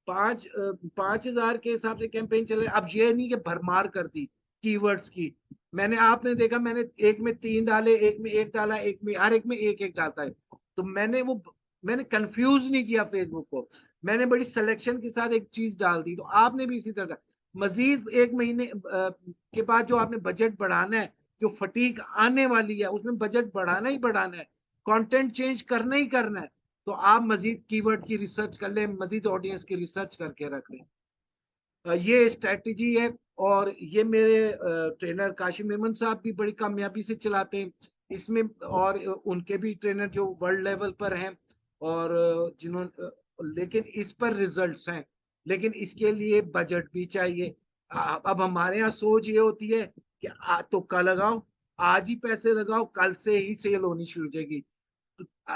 5000 के हिसाब से कैंपेन चले, अब ये नहीं कि भरमार कर दी कीवर्ड्स की। मैंने, आपने देखा, मैंने एक में 3 डाले, एक में 1 डाला, एक में, हर एक में एक एक डालता है। तो मैंने कंफ्यूज नहीं किया फेसबुक को, मैंने बड़ी सिलेक्शन के साथ एक चीज डाल दी। तो आपने भी इसी तरह मजीद एक महीने के बाद जो आपने बजट बढ़ाना है, जो फटीक आने वाली है उसमें बजट बढ़ाना ही बढ़ाना है, कंटेंट चेंज करना ही करना है। तो आप मजीद कीवर्ड की रिसर्च कर लें, मजीद ऑडियंस की रिसर्च करके रख लें। ये स्ट्रेटजी है। और ये मेरे ट्रेनर काशिम मेमन साहब भी बड़ी कामयाबी से चलाते हैं इसमें, और उनके भी ट्रेनर जो वर्ल्ड लेवल पर हैं, और जिन्होंने, लेकिन इस पर रिजल्ट्स हैं, लेकिन इसके लिए बजट भी चाहिए। अब हमारे यहाँ सोच ये होती है कि तुक्का लगाओ, आज ही पैसे लगाओ, कल से ही सेल होनी शुरू हो जाएगी।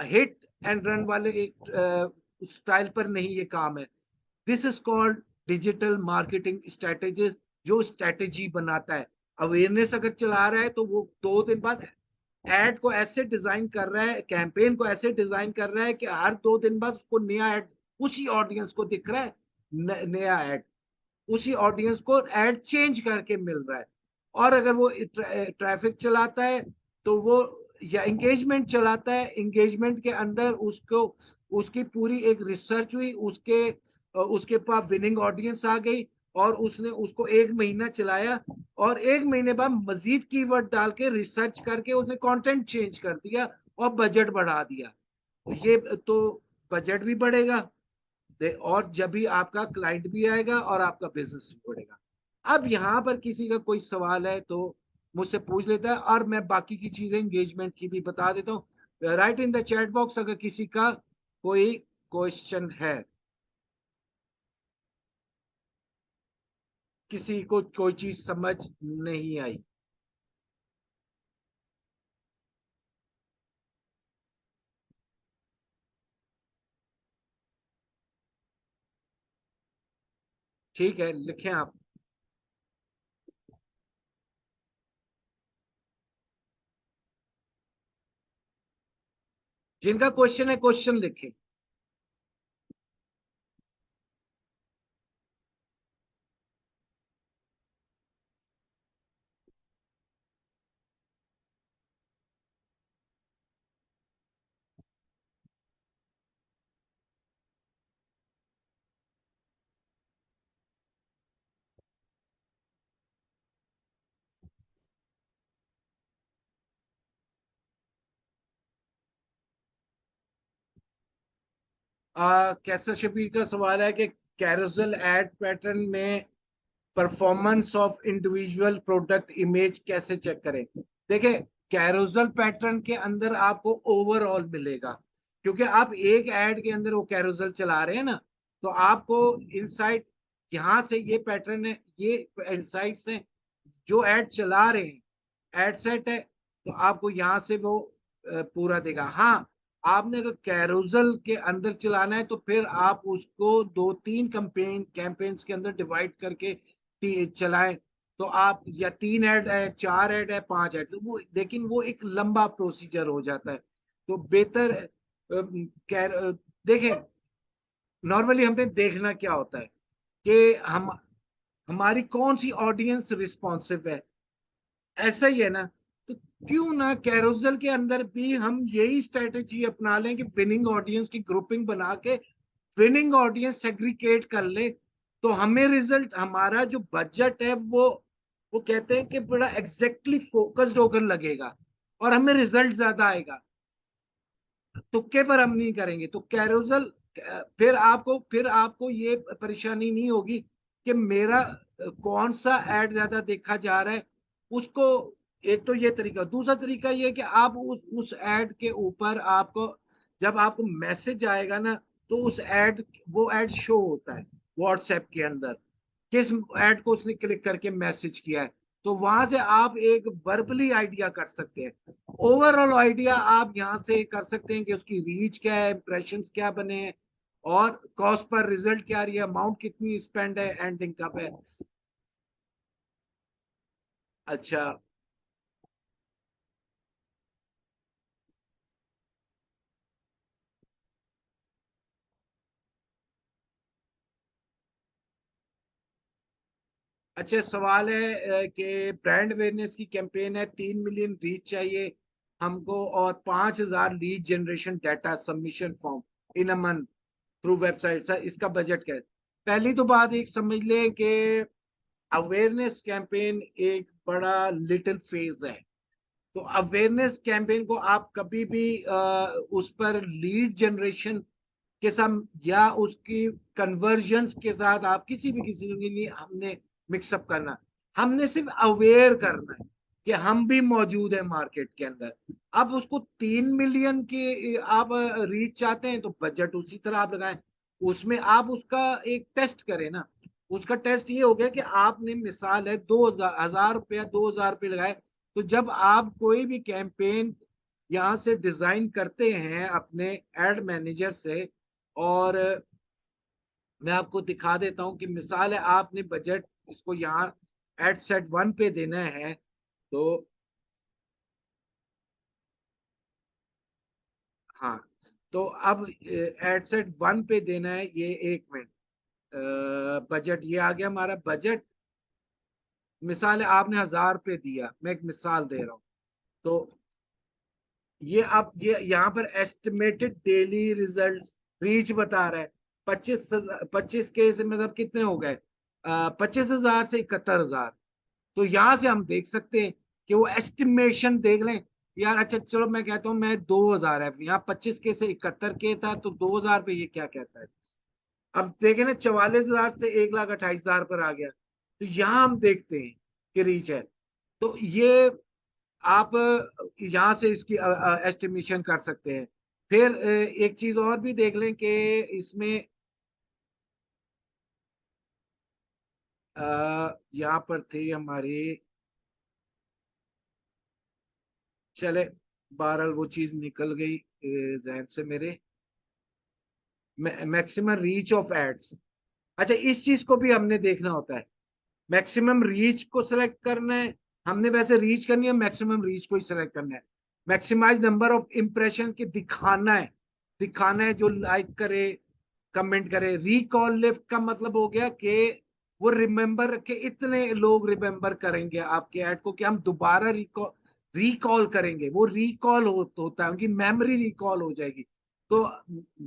हिट एंड रन वाले एक स्टाइल पर नहीं ये काम है। This is called digital marketing strategy. जो स्ट्रेटेजी बनाता है, अवेयरनेस अगर चला रहा है तो वो 2 दिन बाद एड को ऐसे डिजाइन कर रहा है, कैंपेन को ऐसे डिजाइन कर रहा है कि हर 2 दिन बाद उसको नया एड उसी ऑडियंस को दिख रहा है, नया एड उसी ऑडियंस को एड चेंज करके मिल रहा है। और अगर वो ट्रैफिक चलाता है तो वो, या एंगेजमेंट चलाता है, एंगेजमेंट के अंदर उसको उसकी पूरी एक रिसर्च हुई, उसके पास विनिंग ऑडियंस आ गई, और उसने उसको 1 महीना चलाया, और 1 महीने बाद मजीद कीवर्ड डाल के रिसर्च करके उसने कंटेंट चेंज कर दिया और बजट बढ़ा दिया। तो ये तो बजट भी बढ़ेगा, और जब भी आपका क्लाइंट भी आएगा और आपका बिजनेस भी बढ़ेगा। अब यहाँ पर किसी का कोई सवाल है तो मुझसे पूछ लेता है, और मैं बाकी की चीजें एंगेजमेंट की भी बता देता हूँ। Right in the chat box अगर किसी का कोई क्वेश्चन है, किसी को कोई चीज समझ नहीं आई। ठीक है, लिखें आप। जिनका क्वेश्चन है क्वेश्चन लिखें। कैसर शबीर का सवाल है कि कैरोसेल एड पैटर्न में performance of individual product image कैसे चेक करें। देखिए, कैरोसेल पैटर्न के अंदर आपको ओवरऑल मिलेगा, क्योंकि आप एक ऐड के अंदर वो कैरोसेल चला रहे हैं ना, तो आपको इनसाइट, यहाँ से ये पैटर्न है, ये इनसाइट्स हैं जो ऐड चला रहे हैं, एड सेट है, तो आपको यहाँ से वो पूरा देगा। हाँ, आपने अगर कैरोसेल के अंदर चलाना है तो फिर आप उसको 2-3 कैंपेन्स के अंदर डिवाइड करके चलाएं। तो आप, या 3 ऐड है, 4 ऐड है, 5 ऐड, तो वो, लेकिन वो एक लंबा प्रोसीजर हो जाता है। तो बेहतर देखें, नॉर्मली हमने देखना क्या होता है कि हम, हमारी कौन सी ऑडियंस रिस्पॉन्सिव है, ऐसा ही है ना। तो क्यों ना कैरोसेल के अंदर भी हम यही स्ट्रेटेजी अपना लें कि विनिंग ऑडियंस की ग्रुपिंग बना के विनिंग ऑडियंस सेग्रीगेट कर ले, तो हमें रिजल्ट, हमारा जो बजट है वो कहते हैं कि बड़ा एग्जैक्टली फोकस्ड होकर लगेगा और हमें रिजल्ट ज्यादा आएगा। तुक्के पर हम नहीं करेंगे तो कैरोसेल, फिर आपको ये परेशानी नहीं होगी कि मेरा कौन सा ऐड ज्यादा देखा जा रहा है उसको। एक तो ये तरीका, दूसरा तरीका ये कि आप उस ऐड के ऊपर आपको, जब आपको मैसेज आएगा ना, तो उस ऐड, वो ऐड शो होता है व्हाट्सएप के अंदर, किस ऐड को उसने क्लिक करके मैसेज किया है। तो वहां से आप एक वर्बली आइडिया कर सकते हैं, ओवरऑल आइडिया आप यहाँ से कर सकते हैं कि उसकी रीच क्या है, इंप्रेशंस क्या बने हैं, और कॉस्ट पर रिजल्ट क्या रही है, अमाउंट कितनी स्पेंड है, एंडिंग कब है। अच्छा, अच्छा सवाल है कि ब्रांड अवेयरनेस की कैंपेन है, 3 मिलियन रीच चाहिए हमको, और 5,000 lead generation data submission form in a month through website, sir इसका बजट क्या है। पहली तो बात एक समझ लें कि अवेयरनेस कैंपेन एक बड़ा लिटिल फेज है। तो अवेयरनेस कैंपेन को आप कभी भी उस पर लीड जनरेशन के साथ या उसकी कन्वर्जन्स के साथ आप किसी के लिए हमने मिक्सअप करना, हमने सिर्फ अवेयर करना है कि हम भी मौजूद है मार्केट के अंदर। अब उसको 3 मिलियन की आप रीच चाहते हैं तो बजट उसी तरह आप लगाएं, उसमें आप उसका एक टेस्ट करें ना। उसका टेस्ट ये हो गया कि आपने, मिसाल है, 2,000 रुपया 2,000 रुपये लगाए। तो जब आप कोई भी कैंपेन यहाँ से डिजाइन करते हैं अपने एड मैनेजर से, और मैं आपको दिखा देता हूँ कि मिसाल है आपने बजट इसको यहाँ एड सेट 1 पे देना है। तो हाँ, तो अब एड सेट 1 पे देना है, ये 1 मिनट, बजट ये आ गया हमारा बजट। मिसाल है आपने 1,000 रुपये दिया, मैं एक मिसाल दे रहा हूँ। तो ये अब ये यहाँ पर एस्टिमेटेड डेली रिजल्ट रीच बता रहा है 25 के से, मतलब कितने हो गए, 25,000 से 71,000। तो यहां से हम देख सकते हैं कि वो एस्टिमेशन देख लें। यार अच्छा चलो, मैं कहता हूँ मैं 2,000 है, यहाँ 25 के से 71 के था, तो 2,000 पे ये क्या कहता है। अब देखें ना, 44,000 से 1,28,000 पर आ गया। तो यहाँ हम देखते हैं कि रीच है। तो ये आप यहाँ से इसकी एस्टिमेशन कर सकते हैं। फिर एक चीज और भी देख लें कि इसमें यहाँ पर थी हमारी, चले बहरहाल वो चीज निकल गई जहन से मेरे। मैक्सिमम रीच ऑफ एड्स, अच्छा इस चीज को भी हमने देखना होता है। मैक्सिमम रीच को सिलेक्ट करना है, हमने वैसे रीच करनी है, मैक्सिमम रीच को ही सिलेक्ट करना है। मैक्सिमाइज नंबर ऑफ इंप्रेशन के दिखाना है, दिखाना है जो लाइक करे, कमेंट करे। रिकॉल लिफ्ट का मतलब हो गया कि वो रिमेंबर के, इतने लोग रिमेंबर करेंगे आपके ऐड को कि हम दोबारा रिकॉल रिकॉल करेंगे। वो रिकॉल होता है, उनकी मेमोरी रिकॉल हो जाएगी। तो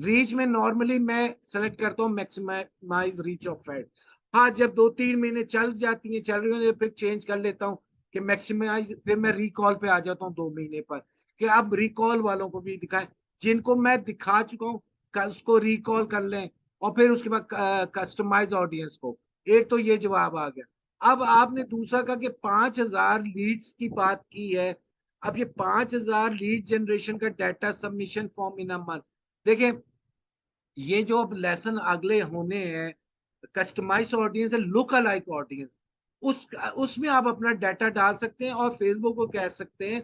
रीच में नॉर्मली मैं सेलेक्ट करता हूँ मैक्सिमाइज रीच ऑफ एड। हाँ, जब 2-3 महीने चल जाती है, चल रही होती है, फिर चेंज कर लेता हूँ कि मैक्सिमाइज, फिर मैं रिकॉल पे आ जाता हूँ 2 महीने पर, कि अब रिकॉल वालों को भी दिखाएं, जिनको मैं दिखा चुका हूँ उसको रिकॉल कर लें। और फिर उसके बाद कस्टमाइज ऑडियंस को। एक तो ये जवाब आ गया। अब आपने दूसरा कहा कि 5,000 लीड्स की बात की है। अब ये 5,000 लीड जनरेशन का data submission form in a month, देखें ये जो अब लेसन अगले होने हैं, कस्टमाइज ऑडियंस है, लुक अलाइक ऑडियंस, उस उसमें आप अपना डाटा डाल सकते हैं और फेसबुक को कह सकते हैं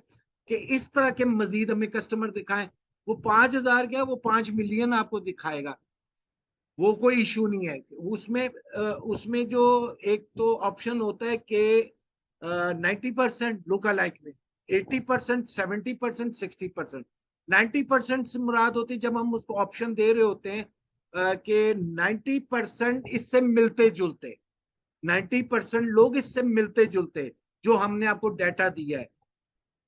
कि इस तरह के मजीद हमें कस्टमर दिखाएं। वो 5,000 क्या, वो 5 मिलियन आपको दिखाएगा, वो कोई इशू नहीं है उसमें। उसमें जो एक तो ऑप्शन होता है कि 90% लुक अलाइक में, 80%, 70%, 60%। 90% से मुराद होती है जब हम उसको ऑप्शन दे रहे होते हैं कि 90% इससे मिलते जुलते, 90% लोग इससे मिलते जुलते, जो हमने आपको डाटा दिया है।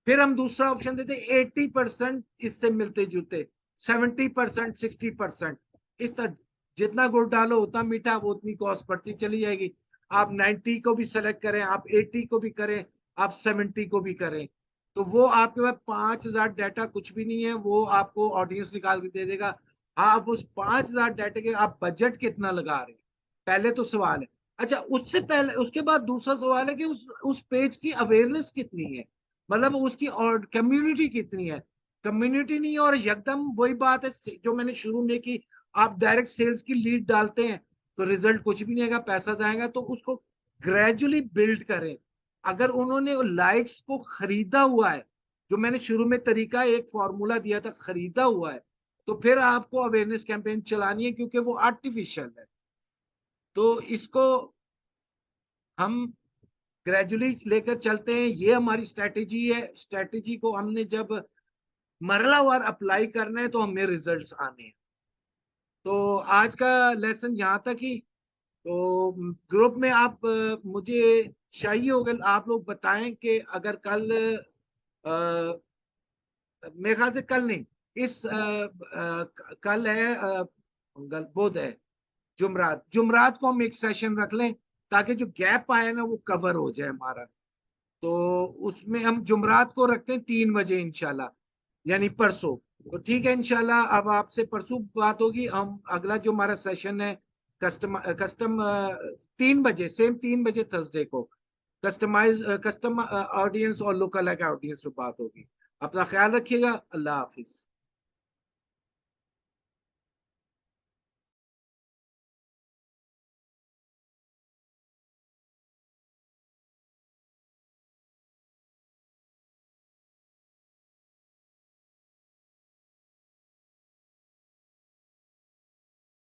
फिर हम दूसरा ऑप्शन देते 80% इससे मिलते जुलते, 70%, 60%। इस तरह जितना गुड़ डालो उतना मीठा, वो उतनी कॉस्ट बढ़ती चली जाएगी। आप 90 को भी सेलेक्ट करें, आप 80 को भी करें, आप 70 को भी करें, तो वो आपके पास 5,000 डाटा कुछ भी नहीं है, वो आपको ऑडियंस निकाल के दे देगा। आप उस 5,000 डाटा के आप बजट कितना लगा रहे हैं, पहले तो सवाल है। अच्छा, उससे पहले, उसके बाद दूसरा सवाल है कि उस पेज की अवेयरनेस कितनी है, मतलब उसकी और कम्युनिटी कितनी है। कम्युनिटी नहीं है, और एकदम वही बात है जो मैंने शुरू में की, आप डायरेक्ट सेल्स की लीड डालते हैं तो रिजल्ट कुछ भी नहीं आएगा, पैसा जाएगा। तो उसको ग्रेजुअली बिल्ड करें। अगर उन्होंने लाइक्स को खरीदा हुआ है, जो मैंने शुरू में तरीका एक फॉर्मूला दिया था, खरीदा हुआ है, तो फिर आपको अवेयरनेस कैंपेन चलानी है, क्योंकि वो आर्टिफिशियल है। तो इसको हम ग्रेजुअली लेकर चलते हैं, ये हमारी स्ट्रेटेजी है। स्ट्रेटेजी को हमने जब मरलावार अप्लाई करना है तो हमें रिजल्ट्स आने हैं। तो आज का लेसन यहाँ तक ही। तो ग्रुप में आप मुझे चाहिए होगा, आप लोग बताएं कि अगर कल, मेरे ख्याल से कल नहीं, इस कल है, बुध है, जुमरात, जुमरात को हम एक सेशन रख लें, ताकि जो गैप आया ना वो कवर हो जाए हमारा। तो उसमें हम जुमरात को रखते हैं 3 बजे इंशाल्लाह, यानी परसों। तो ठीक है इंशाल्लाह, अब आपसे परसों बात होगी। हम अगला जो हमारा सेशन है, कस्टम कस्टम 3 बजे, सेम 3 बजे थर्सडे को, कस्टम ऑडियंस और लोकल ऑडियंस पे बात होगी। अपना ख्याल रखिएगा। अल्लाह हाफिज।